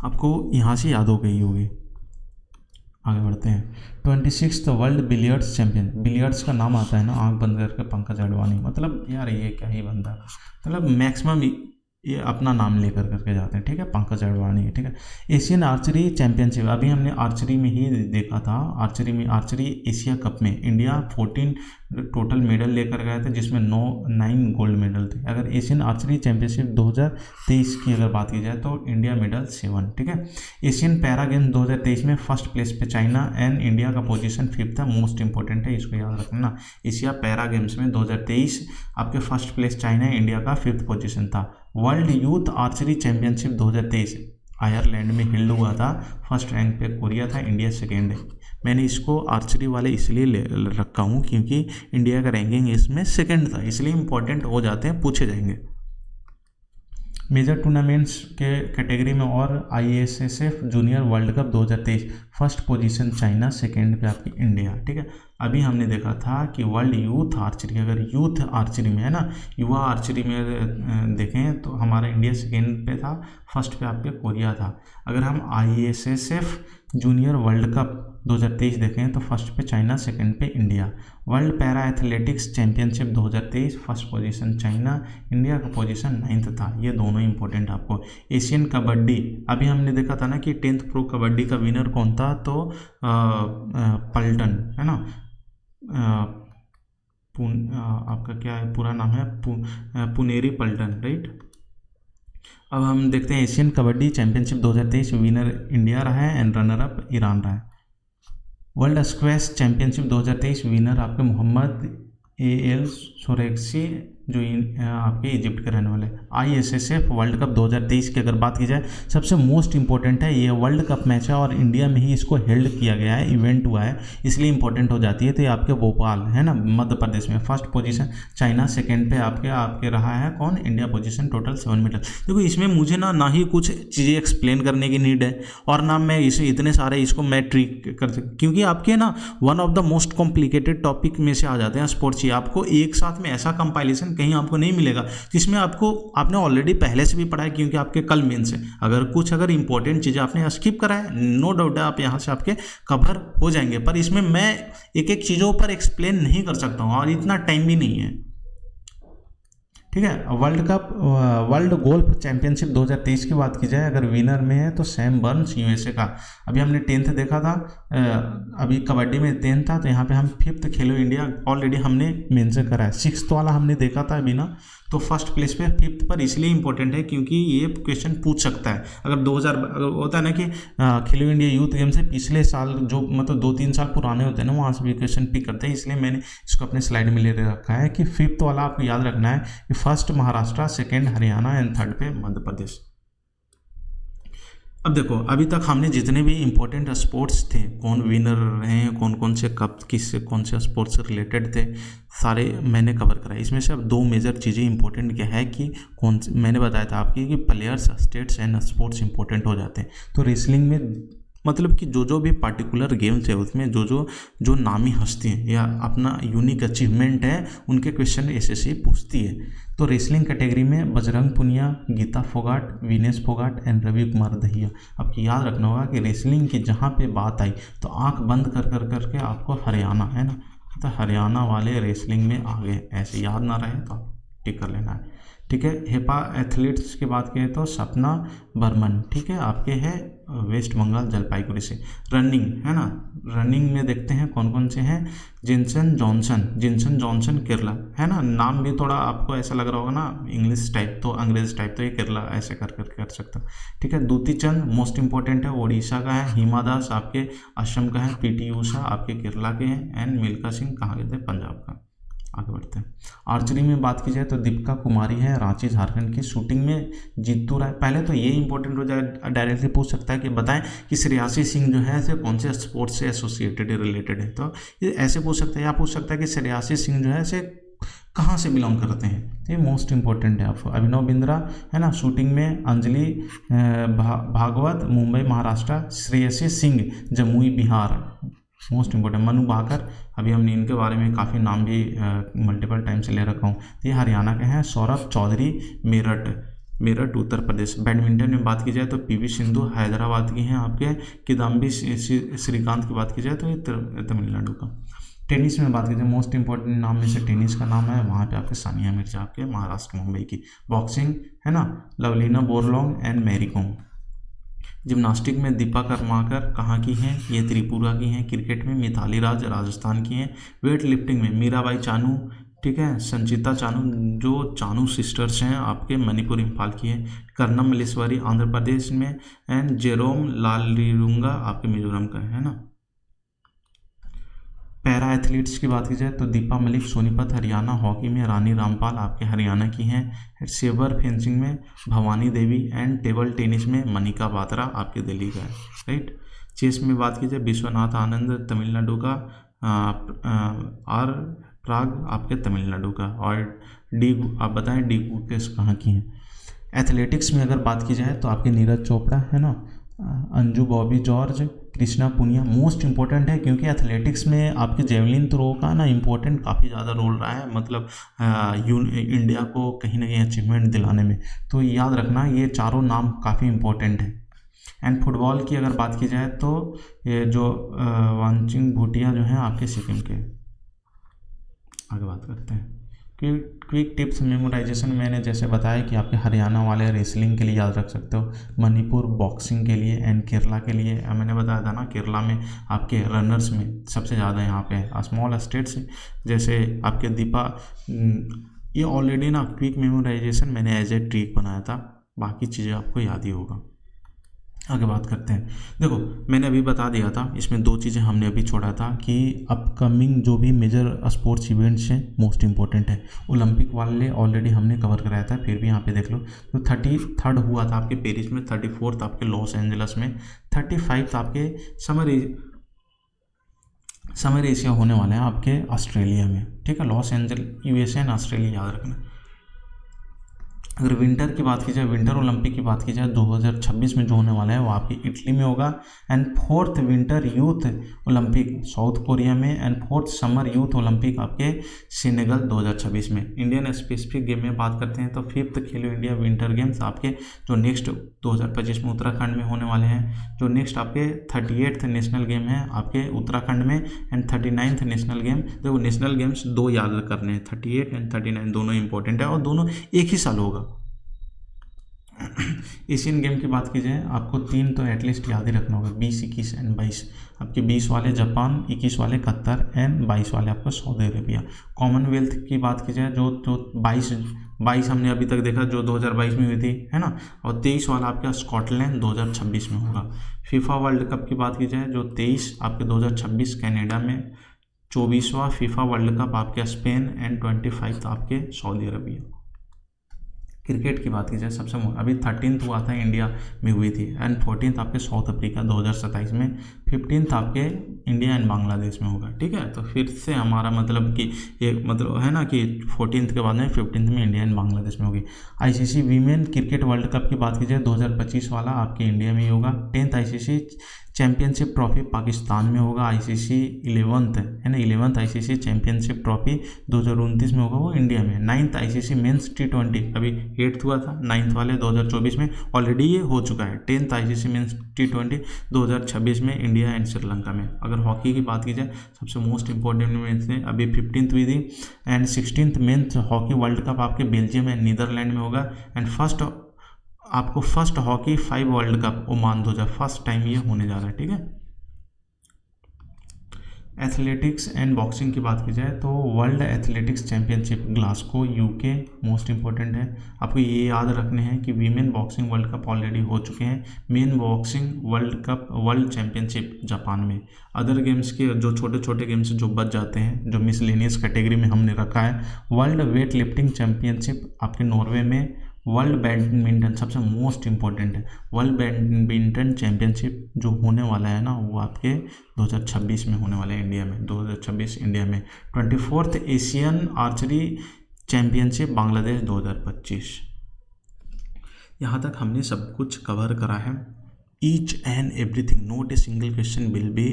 आपको यहाँ से याद हो गई होगी। आगे बढ़ते हैं। 26th world billiards champion, billiards का नाम आता है ना आंख बंद करके पंकज अडवाणी, मतलब यार ये क्या ही बंदा, मतलब मैक्सिमम ये अपना नाम लेकर करके जाते हैं। ठीक है, पंकज अडवाणी। ठीक है। एशियन आर्चरी चैंपियनशिप, अभी हमने आर्चरी में ही देखा था, आर्चरी एशिया कप में इंडिया 14 टोटल मेडल लेकर गए थे, जिसमें 9 गोल्ड मेडल थे। अगर एशियन आर्चरी चैंपियनशिप 2023 की अगर बात की जाए तो इंडिया मेडल 7। ठीक है। एशियन पैरा गेम्स 2023 में फर्स्ट प्लेस पे चाइना एंड इंडिया का पोजीशन 5th था। मोस्ट इंपॉर्टेंट है, इसको याद रखना। एशिया पैरा गेम्स में 2023 आपके फर्स्ट प्लेस चाइना, इंडिया का 5th पोजीशन था। World youth archery championship 2023 Ireland में हेल्ड हुआ था, फर्स्ट रैंक पे कोरिया था, इंडिया सेकेंड है। मैंने इसको आर्चरी वाले इसलिए रखा हूँ क्योंकि इंडिया का रैंकिंग इसमें सेकंड था, इसलिए इंपॉर्टेंट हो जाते हैं, पूछे जाएंगे। मेजर टूर्नामेंट्स के कैटेगरी में और ISSF junior world cup 2023 first position China, second पे आपकी इंडिया। ठीक है। अभी हमने देखा था कि वर्ल्ड यूथ आर्चरी, अगर यूथ आर्चरी में है ना, युवा आर्चरी में देखें तो हमारा इंडिया सेकंड पे था, फर्स्ट पे आपके कोरिया था। अगर हम ISSF जूनियर वर्ल्ड कप 2023 देखें तो फर्स्ट पे चाइना, सेकंड पे India. World para athletics championship 2023 first position China, India का पोजीशन 9th था। ये दोनों इंपॉर्टेंट आपको। एशियन कबड्डी, अभी हमने देखा था ना कि 10th प्रो कबड्डी का विनर कौन था, तो पल्टन है ना, आपका क्या है पूरा नाम है, पुनेरी पल्टन, राइट। अब हम देखते हैं Asian kabaddi championship 2023 winner India रहा है एंड रनर अप ईरान रहा है। वर्ल्ड स्क्वैश चैंपियनशिप 2023 विनर आपके मोहम्मद AL सोरेक्सी जो आपके इजिप्ट के रहने वाले। ISSF वर्ल्ड कप 2023 की अगर बात की जाए, सबसे मोस्ट इंपॉर्टेंट है, ये वर्ल्ड कप मैच है और इंडिया में ही इसको हेल्ड किया गया है, इवेंट हुआ है, इसलिए इंपॉर्टेंट हो जाती है। तो ये आपके भोपाल है ना, मध्य प्रदेश में। फर्स्ट पोजीशन चाइना, सेकंड पे आपके रहा है कौन, इंडिया पोजीशन, टोटल 7 मेडल। देखो इसमें मुझे ना ही कुछ चीज़ें एक्सप्लेन करने की नीड है और ना मैं इसे इतने सारे इसको मैं ट्रिक कर सकती, क्योंकि आपके ना one of the most complicated topic में से आ जाते हैं स्पोर्ट्स। आपको एक साथ में ऐसा कंपाइलेशन कहीं आपको नहीं मिलेगा जिसमें आपने ऑलरेडी पहले से भी पढ़ा है, क्योंकि आपके कल मेंस है। अगर इंपॉर्टेंट चीज़ें आपने स्किप करा है, नो डाउट है आप यहाँ से आपके कवर हो जाएंगे, पर इसमें मैं एक एक चीज़ों पर एक्सप्लेन नहीं कर सकता हूँ और इतना टाइम भी नहीं है। ठीक है। वर्ल्ड गोल्फ चैंपियनशिप 2023 की बात की जाए, अगर विनर में है तो सैम बर्न्स USA का। अभी हमने 10th देखा था, अभी कबड्डी में 10th था, तो यहाँ पे हम 5th खेलो इंडिया ऑलरेडी हमने मेंशन करा है। 6th वाला हमने देखा था अभी ना, तो फर्स्ट प्लेस पे 5th पर इसलिए इंपॉर्टेंट है क्योंकि ये क्वेश्चन पूछ सकता है। अगर 2000 होता है ना कि खेलो इंडिया यूथ गेम से पिछले साल जो मतलब 2-3 साल पुराने होते हैं ना, वहाँ से भी क्वेश्चन पिक करते हैं, इसलिए मैंने इसको अपने स्लाइड में ले रखा है कि 5th वाला आपको याद रखना है कि first Maharashtra, second Haryana and third पे मध्य प्रदेश। अब देखो अभी तक हमने जितने भी इम्पोर्टेंट स्पोर्ट्स थे, कौन विनर रहे हैं, कौन कौन से कप कौन से स्पोर्ट्स से रिलेटेड थे, सारे मैंने कवर कराए। इसमें से अब 2 मेजर चीज़ें इंपॉर्टेंट क्या है कि मैंने बताया था आपकी कि players, states and sports important हो जाते हैं। तो रेसलिंग में मतलब कि जो भी पार्टिकुलर गेम्स है उसमें जो नामी हस्ती हैं या अपना यूनिक अचीवमेंट है, उनके क्वेश्चन SSC पूछती है। तो रेसलिंग कैटेगरी में बजरंग पुनिया, गीता फोगाट, विनेश फोगाट एंड रवि कुमार दहिया। आपको याद रखना होगा कि रेसलिंग की जहाँ पे बात आई तो आंख बंद करके आपको हरियाणा है ना, तो हरियाणा वाले रेसलिंग में आ गए, ऐसे याद ना रहे तो आप टिक कर लेना है। ठीक है। हेपा एथलीट्स की बात करें तो सपना बर्मन, ठीक है, आपके है वेस्ट बंगाल जलपाईगुड़ी से। रनिंग है ना, रनिंग में देखते हैं कौन कौन से हैं। जिनसन जॉनसन केरला, है ना, नाम भी थोड़ा आपको ऐसा लग रहा होगा ना इंग्लिश टाइप, तो अंग्रेज टाइप, तो ये केरला ऐसे कर सकता, ठीक है। दूती चंद मोस्ट इंपॉर्टेंट है, ओडिशा का है। हिमा दास आपके असम का है। पीटी उषा आपके केरला के हैं। एंड मिल्खा सिंह कहाँ के थे, पंजाब का। आगे बढ़ते हैं। आर्चरी में बात की जाए तो दीपिका कुमारी है, रांची झारखंड की। शूटिंग में जीतू राय। पहले तो ये इंपॉर्टेंट हो जाए, डायरेक्टली पूछ सकता है कि बताएं कि श्रेयासी सिंह जो है ऐसे कौन से स्पोर्ट्स से एसोसिएटेड रिलेटेड है, तो ये ऐसे पूछ सकता है, या पूछ सकता है कि श्रेयासी सिंह जो है ऐसे कहाँ से बिलोंग करते हैं, ये मोस्ट इंपॉर्टेंट है आपको। अभिनव बिंद्रा है ना, शूटिंग में अंजलि भागवत मुंबई महाराष्ट्र। Shreyasi Singh Jamui Bihar, most important. मनु भाकर, अभी हमने इनके बारे में काफ़ी नाम भी मल्टीपल टाइम से ले रखा हूँ, ये हरियाणा के हैं। सौरभ चौधरी मेरठ उत्तर प्रदेश। बैडमिंटन में बात की जाए तो पीवी सिंधु हैदराबाद की हैं आपके। किदाम्बी श्रीकांत की बात की जाए तो ये तमिलनाडु का। टेनिस में बात की जाए, मोस्ट इंपॉर्टेंट नाम में से टेनिस का नाम है, वहाँ पे आपके सानिया मिर्जा आपके महाराष्ट्र मुंबई की। बॉक्सिंग है ना, लवलीना बोरलॉन्ग एंड मैरी कॉम। जिम्नास्टिक में दीपा कर्माकर कहाँ की हैं, ये त्रिपुरा की हैं। क्रिकेट में मिताली राज राजस्थान की हैं। वेट लिफ्टिंग में मीराबाई चानू, ठीक है, संचिता चानू, जो चानू सिस्टर्स हैं आपके मणिपुर इम्फाल की हैं। कर्नम मल्लेश्वरी आंध्र प्रदेश में। एंड जेरोम लालरिरुंगा आपके मिजोरम का है ना। पैरा एथलीट्स की बात की जाए तो दीपा मलिक सोनीपत हरियाणा। हॉकी में रानी रामपाल आपके हरियाणा की हैं। सेबर फेंसिंग में Bhavani Devi. And table tennis में मनिका बात्रा आपके दिल्ली का है, राइट। चेस में बात की जाए विश्वनाथ आनंद तमिलनाडु का। आर प्राग आपके तमिलनाडु का। और डी आप बताएं डी गुकेश कहाँ की हैं। एथलेटिक्स में अगर बात की जाए तो आपके नीरज चोपड़ा है ना, Anju Bobby George, Krishna Punia. Most important है क्योंकि एथलेटिक्स में आपके जेवलिन थ्रो का ना इंपॉर्टेंट काफ़ी ज़्यादा रोल रहा है, मतलब इंडिया को कहीं ना कहीं अचीवमेंट दिलाने में, तो याद रखना ये चारों नाम काफ़ी इंपॉर्टेंट है। एंड फुटबॉल की अगर बात की जाए तो ये जो वांगचुक भूटिया जो हैं आपके सिक्किम के। आगे बात करते हैं क्विक टिप्स मेमोराइजेशन। मैंने जैसे बताया कि आपके हरियाणा वाले रेसलिंग के लिए याद रख सकते हो, मणिपुर बॉक्सिंग के लिए, एंड केरला के लिए मैंने बताया था ना, केरला में आपके रनर्स में सबसे ज़्यादा यहाँ पे स्मॉल स्टेट्स जैसे आपके दीपा। ये ऑलरेडी ना क्विक मेमोराइजेशन मैंने एज ए ट्रिक बनाया था, बाकी चीज़ें आपको याद ही होगा। आगे बात करते हैं। देखो मैंने अभी बता दिया था, इसमें दो चीज़ें हमने अभी छोड़ा था कि अपकमिंग जो भी मेजर स्पोर्ट्स इवेंट्स हैं मोस्ट इंपॉर्टेंट है। ओलंपिक वाले ऑलरेडी हमने कवर कराया था, फिर भी यहाँ पे देख लो। तो 33rd हुआ था आपके पेरिस में, 34th आपके लॉस एंजलस में, 35th आपके समर एशिया होने वाले हैं आपके ऑस्ट्रेलिया में, ठीक है। Loss angel USA and Australia याद रखना। अगर विंटर की बात की जाए, विंटर ओलंपिक की बात की जाए 2026 में जो होने वाला है वो आपकी इटली में होगा। And 4th winter youth Olympic South Korea में। And 4th summer youth Olympic आपके सेनेगल 2026 में। इंडियन स्पेसिफिक गेम में बात करते हैं तो 5th खेलो इंडिया विंटर गेम्स आपके जो नेक्स्ट 2025 में उत्तराखंड में होने वाले हैं। जो नेक्स्ट आपके 38th नेशनल गेम है आपके उत्तराखंड में। And 39th national game. देखो नेशनल गेम्स दो याद करने हैं, 38 एंड 39 दोनों इंपॉर्टेंट है और दोनों एक ही साल होगा। एशियन गेम की बात की जाए आपको 3 तो एटलीस्ट याद ही रखना होगा, 20, 21 एंड 22। आपके 20 वाले जापान, 21 वाले कतर एंड 22 वाले आपका सऊदी अरेबिया। कॉमनवेल्थ की बात की जाए जो 22 हमने अभी तक देखा जो 2022 में हुई थी, है ना। और 23 वाला आपका स्कॉटलैंड 2026 में होगा। फीफा वर्ल्ड कप की बात की जाए जो 23 आपके 2026 कनाडा में। 24वां फीफा वर्ल्ड कप आपके स्पेन एंड 25 आपके सऊदी अरबिया। क्रिकेट की बात की जाए सबसे अभी 13th हुआ था इंडिया में हुई थी। एंड 14th आपके साउथ अफ्रीका 2027 में। 15th आपके इंडिया एंड बांग्लादेश में होगा, ठीक है। तो फिर से हमारा मतलब कि एक मतलब है ना कि 14th के बाद में 15th में इंडिया एंड बांग्लादेश में होगी। ICC women cricket world cup की बात की जाए 2025 वाला आपके इंडिया में ही होगा। 10th ICC championship trophy Pakistan में होगा। ICC 11th है ना, 11th ICC चैंपियनशिप ट्रॉफी 2029 में होगा, वो इंडिया में। 9th ICC मेंस T20 अभी 8th हुआ था, 9th वाले 2024 में ऑलरेडी ये हो चुका है। 10th ICC मेंस T20 2026 में इंडिया इंडिया एंड श्रीलंका में। अगर हॉकी की बात की जाए सबसे मोस्ट इंपॉर्टेंट में से अभी 15th हुई थी and 16th men's hockey world cup आपके बेल्जियम एंड नीदरलैंड में होगा and first hockey 5 world cup Oman 2000 first time ये होने जा रहा है। ठीक है, एथलेटिक्स एंड बॉक्सिंग की बात की जाए तो world athletics championship Glasgow UK most important है। आपको ये याद रखने हैं कि women boxing world cup already हो चुके हैं, main boxing world championship Japan में। अदर गेम्स के जो छोटे छोटे गेम्स जो बच जाते हैं जो मिसलेनियस कैटेगरी में हमने रखा है, वर्ल्ड वेट लिफ्टिंग चैंपियनशिप आपके नॉर्वे में, वर्ल्ड बैडमिंटन सबसे मोस्ट इम्पोर्टेंट है, वर्ल्ड बैडमिंटन चैंपियनशिप जो होने वाला है ना वो आपके 2026 में होने वाला है इंडिया में, 2026 इंडिया में। 24th Asian archery championship Bangladesh 2025। यहाँ तक हमने सब कुछ कवर करा है। Each and everything, not a single question will be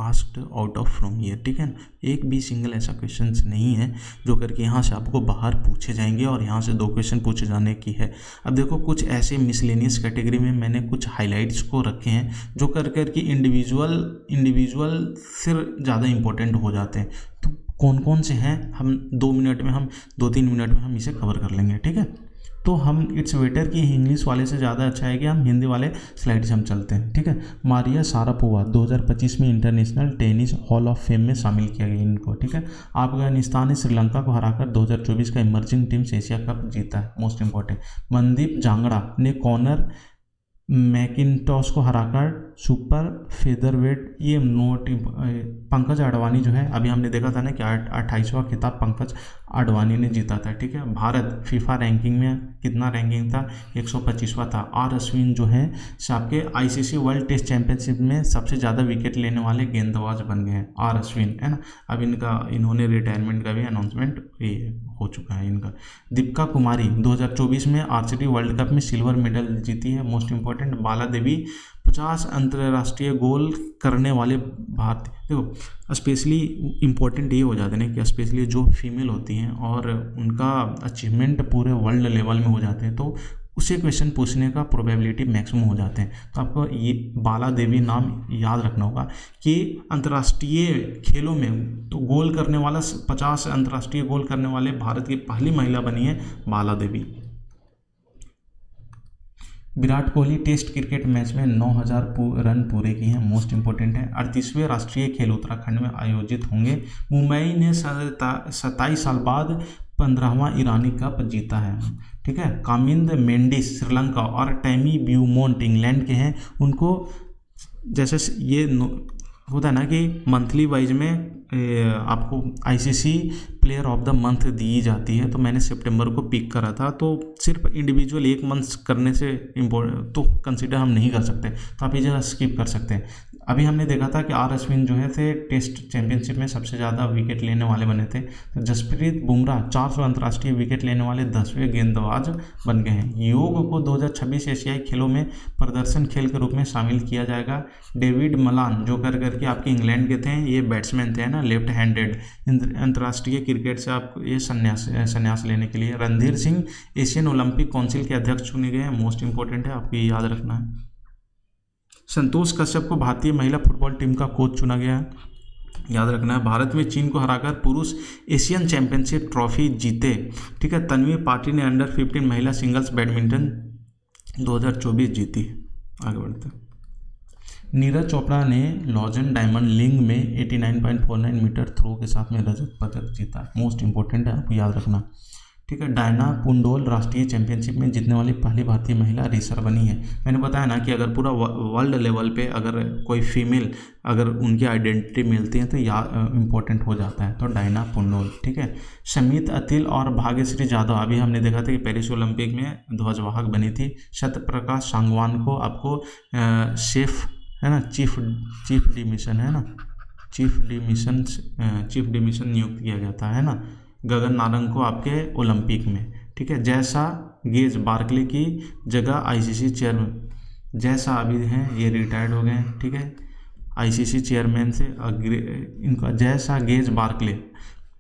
asked out of from year. ठीक है ना, एक भी सिंगल ऐसा क्वेश्चन नहीं है जो करके यहाँ से आपको बाहर पूछे जाएंगे और यहाँ से 2 क्वेश्चन पूछे जाने की है। अब देखो कुछ ऐसे मिसलेनियस कैटेगरी में मैंने कुछ हाईलाइट्स को रखे हैं जो कर कि इंडिविजुअल से ज़्यादा इंपॉर्टेंट हो जाते हैं। तो कौन कौन से हैं हम 2-3 मिनट में हम इसे कवर कर लेंगे। ठीक है, तो हम इट्स बेटर कि इंग्लिश वाले से ज़्यादा अच्छा है कि हम हिंदी वाले स्लाइड से हम चलते हैं। ठीक है, मारिया शारापोवा 2025 में international tennis hall of fame में शामिल किया गया इनको। ठीक है, अफगानिस्तान ने श्रीलंका को हराकर 2024 का इमर्जिंग टीम्स एशिया कप जीता है, मोस्ट इंपॉर्टेंट। मनदीप जांगड़ा ने कॉनर मैकिनटॉश को हराकर सुपर फेदरवेट ये नोट। पंकज अडवाणी जो है अभी हमने देखा था ना कि 28वां खिताब पंकज अडवाणी ने जीता था। ठीक है, भारत फीफा रैंकिंग में कितना रैंकिंग था, 125वां था। आर अश्विन जो है आपके आईसीसी वर्ल्ड टेस्ट चैंपियनशिप में सबसे ज़्यादा विकेट लेने वाले गेंदबाज बन गए हैं, आर अश्विन है ना। अब इन्होंने रिटायरमेंट का भी अनाउंसमेंट हो चुका है इनका। दीपिका कुमारी 2024 में आर्चरी वर्ल्ड कप में सिल्वर मेडल जीती है, मोस्ट इंपॉर्टेंट। बाला देवी 50 अंतर्राष्ट्रीय गोल करने वाले भारतीय। देखो स्पेशली इम्पोर्टेंट ये हो जाते हैं कि स्पेशली जो फीमेल होती हैं और उनका अचीवमेंट पूरे वर्ल्ड लेवल में हो जाते हैं तो उसे क्वेश्चन पूछने का प्रोबेबिलिटी मैक्सिमम हो जाते हैं। तो आपको ये बाला देवी नाम याद रखना होगा कि अंतर्राष्ट्रीय खेलों में तो गोल करने वाला 50 अंतर्राष्ट्रीय गोल करने वाले भारत की पहली महिला बनी है Bala Devi. Virat Kohli test cricket match में 9000 रन पूरे किए हैं, मोस्ट इंपॉर्टेंट है। 38वें राष्ट्रीय खेल उत्तराखंड में आयोजित होंगे। मुंबई ने 27 साल बाद 15वां ईरानी कप जीता है। ठीक है, कामिंद मेंडिस श्रीलंका और टैमी ब्यूमोंट इंग्लैंड के हैं। उनको जैसे ये होता है ना कि मंथली वाइज में आपको ICC player of the month दी जाती है, तो मैंने सितंबर को पिक करा था। तो सिर्फ इंडिविजुअल एक मंथ करने से तो कंसिडर हम नहीं कर सकते, तो आप ये जगह स्किप कर सकते हैं। अभी हमने देखा था कि आर अश्विन जो है थे टेस्ट चैंपियनशिप में सबसे ज़्यादा विकेट लेने वाले बने थे। तो जसप्रीत बुमराह 400 अंतर्राष्ट्रीय विकेट लेने वाले 10वें गेंदबाज बन गए हैं। योग को 2026 एशियाई खेलों में प्रदर्शन खेल के रूप में शामिल किया जाएगा। डेविड मलान जो करके आपके इंग्लैंड के थे, ये बैट्समैन थे ना, लेफ्ट हैंडेड, अंतर्राष्ट्रीय क्रिकेट से आप ये संन्यास लेने के लिए। Randhir Singh Asian Olympic council के अध्यक्ष चुने गए हैं, मोस्ट इंपॉर्टेंट है, आपको ये याद रखना है। संतोष कश्यप को भारतीय महिला फुटबॉल टीम का कोच चुना गया है, याद रखना है। भारत में चीन को हराकर पुरुष एशियन चैंपियनशिप ट्रॉफी जीते। ठीक है, तन्वी पाटिल ने अंडर 15 महिला सिंगल्स बैडमिंटन 2024 जीती। आगे बढ़ते हैं। नीरज चोपड़ा ने लॉजन डायमंड लिंग में 89.49 मीटर थ्रो के साथ में रजत पदक जीता, मोस्ट इंपॉर्टेंट है, आपको याद रखना। ठीक है, डायना पुंडोल राष्ट्रीय चैंपियनशिप में जीतने वाली पहली भारतीय महिला रेसर बनी है। मैंने बताया ना कि अगर पूरा वर्ल्ड लेवल पे अगर कोई फीमेल अगर उनकी आइडेंटिटी मिलती है तो इम्पोर्टेंट हो जाता है, तो डायना पुंडोल। ठीक है, शमित अतिल और भाग्यश्री जाधव अभी हमने देखा था कि पेरिस ओलंपिक में ध्वजवाहक बनी थी। सत्यप्रकाश सांगवान को आपको शेफ है ना, चीफ डिमिशन है ना, चीफ डिमिशन नियुक्त किया जाता है ना। गगन नारंग को आपके ओलंपिक में। ठीक है, जैसा गेज बार्कले की जगह आईसीसी चेयरमैन, जैसा अभी हैं ये रिटायर्ड हो गए हैं। ठीक है, आईसीसी चेयरमैन से इनका जैसा गेज बार्कले,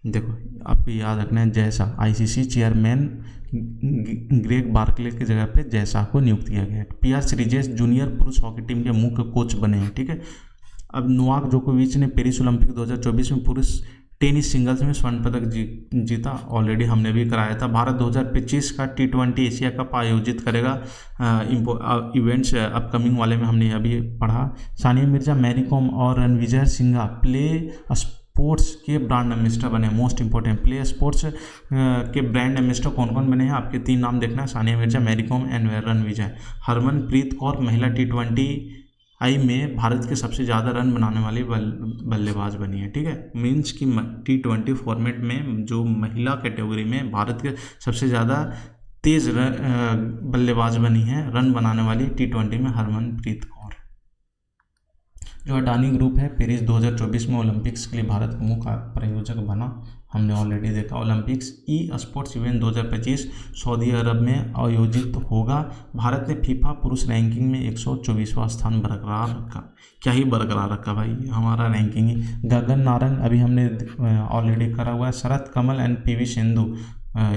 देखो आपको याद रखना है, जैसा आईसीसी चेयरमैन ग्रेग बार्कले की जगह पे जैसा को नियुक्त किया गया है। पीआर श्रीजेश जूनियर पुरुष हॉकी टीम के मुख्य कोच बने हैं। ठीक है, अब नोवाक जोकोविच ने पेरिस ओलंपिक 2024 में पुरुष टेनिस सिंगल्स में स्वर्ण पदक जीता, ऑलरेडी हमने भी कराया था। भारत 2025 का T20 एशिया कप आयोजित करेगा, इवेंट्स अपकमिंग वाले में हमने अभी पढ़ा। सानिया मिर्जा, मैरी कॉम और रणविजय सिंघा प्ले स्पोर्ट्स के ब्रांड एम्बेसडर बने। मोस्ट इंपॉर्टेंट, प्ले स्पोर्ट्स के ब्रांड एम्बेसडर कौन कौन बने हैं, आपके 3 नाम देखना है, सानिया मिर्जा, मैरी कॉम एंड रणविजय। हरमनप्रीत कौर महिला T20 में भारत के सबसे ज़्यादा रन बनाने वाली बल्लेबाज बनी है। ठीक है, मीन्स कि T20 फॉर्मेट में जो महिला कैटेगरी में भारत के सबसे ज़्यादा तेज बल्लेबाज बनी है, रन बनाने वाली T20 में हरमनप्रीत कौर। जो अडानी ग्रुप है पेरिस 2024 में ओलंपिक्स के लिए भारत का मुख्य प्रायोजक बना, हमने ऑलरेडी देखा। ओलंपिक्स ई स्पोर्ट्स इवेंट 2025 सऊदी अरब में आयोजित होगा। भारत ने फीफा पुरुष रैंकिंग में 124वां स्थान बरकरार रखा। क्या ही बरकरार रखा भाई, हमारा रैंकिंग ही। गगन नारंग अभी हमने ऑलरेडी करा हुआ है। शरत कमल एंड PV सिंधु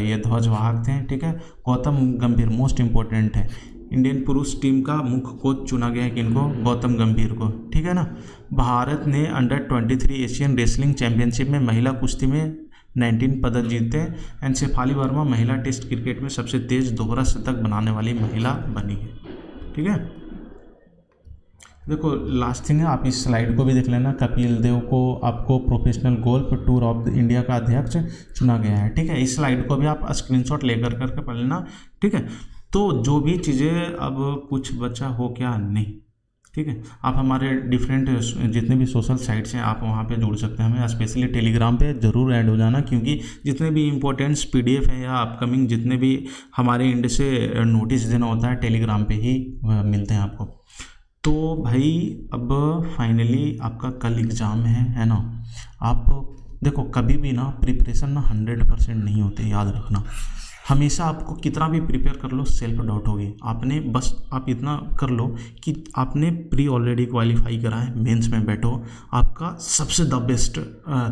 ये ध्वजवाहक थे। ठीक है, गौतम गंभीर मोस्ट इंपॉर्टेंट है। इंडियन पुरुष टीम का मुख्य कोच चुना गया है किनको, गौतम गंभीर को। ठीक है ना। भारत ने अंडर 23 एशियन रेसलिंग चैंपियनशिप में महिला कुश्ती में 19 पदक जीते। एंड शेफाली वर्मा महिला टेस्ट क्रिकेट में सबसे तेज दोहरा शतक बनाने वाली महिला बनी है। ठीक है, देखो लास्ट थिंग है, आप इस स्लाइड को भी देख लेना। कपिल देव को आपको professional golf tour of India का अध्यक्ष चुना गया है। ठीक है, इस स्लाइड को भी आप स्क्रीनशॉट लेकर करके पढ़ लेना। ठीक है, तो जो भी चीज़ें अब कुछ बचा हो क्या नहीं। ठीक है, आप हमारे डिफरेंट जितने भी सोशल साइट्स हैं आप वहाँ पे जुड़ सकते हैं। हमें स्पेशली टेलीग्राम पे ज़रूर ऐड हो जाना, क्योंकि जितने भी इम्पोर्टेंट्स PDF है या अपकमिंग जितने भी हमारे एंड से नोटिस देना होता है टेलीग्राम पे ही मिलते हैं आपको। तो भाई अब फाइनली आपका कल एग्ज़ाम है ना। आप देखो कभी भी ना प्रिपरेशन ना 100% नहीं होते, याद रखना। हमेशा आपको कितना भी प्रिपेयर कर लो सेल्फ डाउट होगी। आपने बस आप इतना कर लो कि आपने प्री ऑलरेडी क्वालिफाई करा है, मेंस में बैठो, आपका सबसे द बेस्ट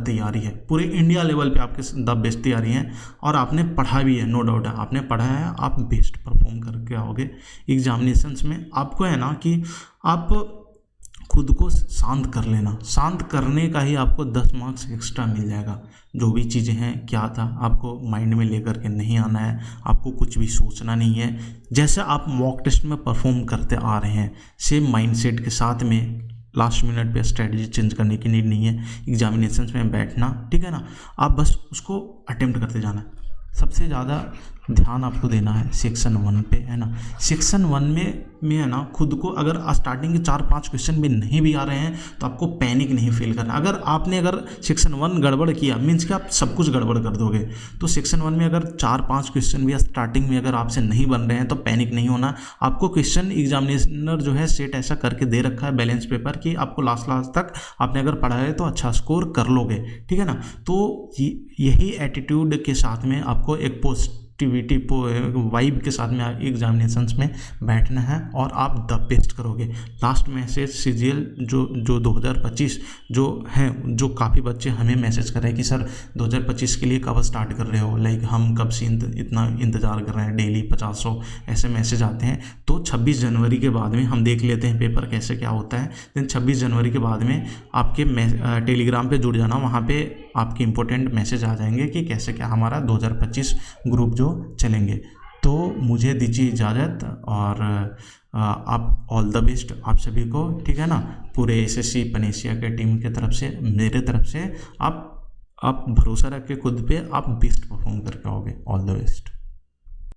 तैयारी है। पूरे इंडिया लेवल पे आपके द बेस्ट तैयारी है और आपने पढ़ा भी है, नो डाउट है आपने पढ़ा है, आप बेस्ट परफॉर्म करके आओगे एग्जामिनेशंस में। आपको है ना कि आप खुद को शांत कर लेना, शांत करने का ही आपको 10 मार्क्स एक्स्ट्रा मिल जाएगा। जो भी चीज़ें हैं क्या था आपको माइंड में लेकर के नहीं आना है, आपको कुछ भी सोचना नहीं है। जैसे आप मॉक टेस्ट में परफॉर्म करते आ रहे हैं सेम माइंडसेट के साथ में, लास्ट मिनट पे स्ट्रेटजी चेंज करने की नीड नहीं है एग्जामिनेशंस में बैठना। ठीक है ना, आप बस उसको अटेम्प्ट करते जाना है। सबसे ज़्यादा ध्यान आपको देना है सेक्शन 1 पे, है ना। सेक्शन 1 में है ना, खुद को अगर स्टार्टिंग के 4-5 क्वेश्चन भी नहीं भी आ रहे हैं तो आपको पैनिक नहीं फील करना। अगर सेक्शन 1 गड़बड़ किया मीन्स कि आप सब कुछ गड़बड़ कर दोगे। तो सेक्शन 1 में अगर 4-5 क्वेश्चन भी स्टार्टिंग में अगर आपसे नहीं बन रहे हैं तो पैनिक नहीं होना। आपको क्वेश्चन एग्जामिनेशनर जो है सेट ऐसा करके दे रखा है बैलेंस पेपर कि आपको लास्ट तक आपने अगर पढ़ा है तो अच्छा स्कोर कर लोगे। ठीक है ना। तो यही एटीट्यूड के साथ में आपको एक पॉजिटिविटी वाइब के साथ में एग्जामिनेशंस में बैठना है और आप द बेस्ट करोगे। लास्ट मैसेज CGL जो 2025 जो हैं, जो काफ़ी बच्चे हमें मैसेज कर रहे हैं कि सर 2025 के लिए कब स्टार्ट कर रहे हो, लाइक हम कब से इतना इंतज़ार कर रहे हैं, डेली 50 ऐसे मैसेज आते हैं। तो 26 जनवरी के बाद में हम देख लेते हैं पेपर कैसे क्या होता है। देन 26 जनवरी के बाद में आपके टेलीग्राम पे जुड़ जाना, वहाँ पे आपके इंपॉर्टेंट मैसेज आ जाएंगे कि कैसे क्या हमारा 2025 ग्रुप जो चलेंगे। तो मुझे दीजिए इजाज़त और आप ऑल द बेस्ट आप सभी को। ठीक है ना, पूरे SSC पनेशिया के टीम की तरफ से, मेरे तरफ से आप भरोसा रख के खुद पे आप बेस्ट परफॉर्म करके आओगे। All the best.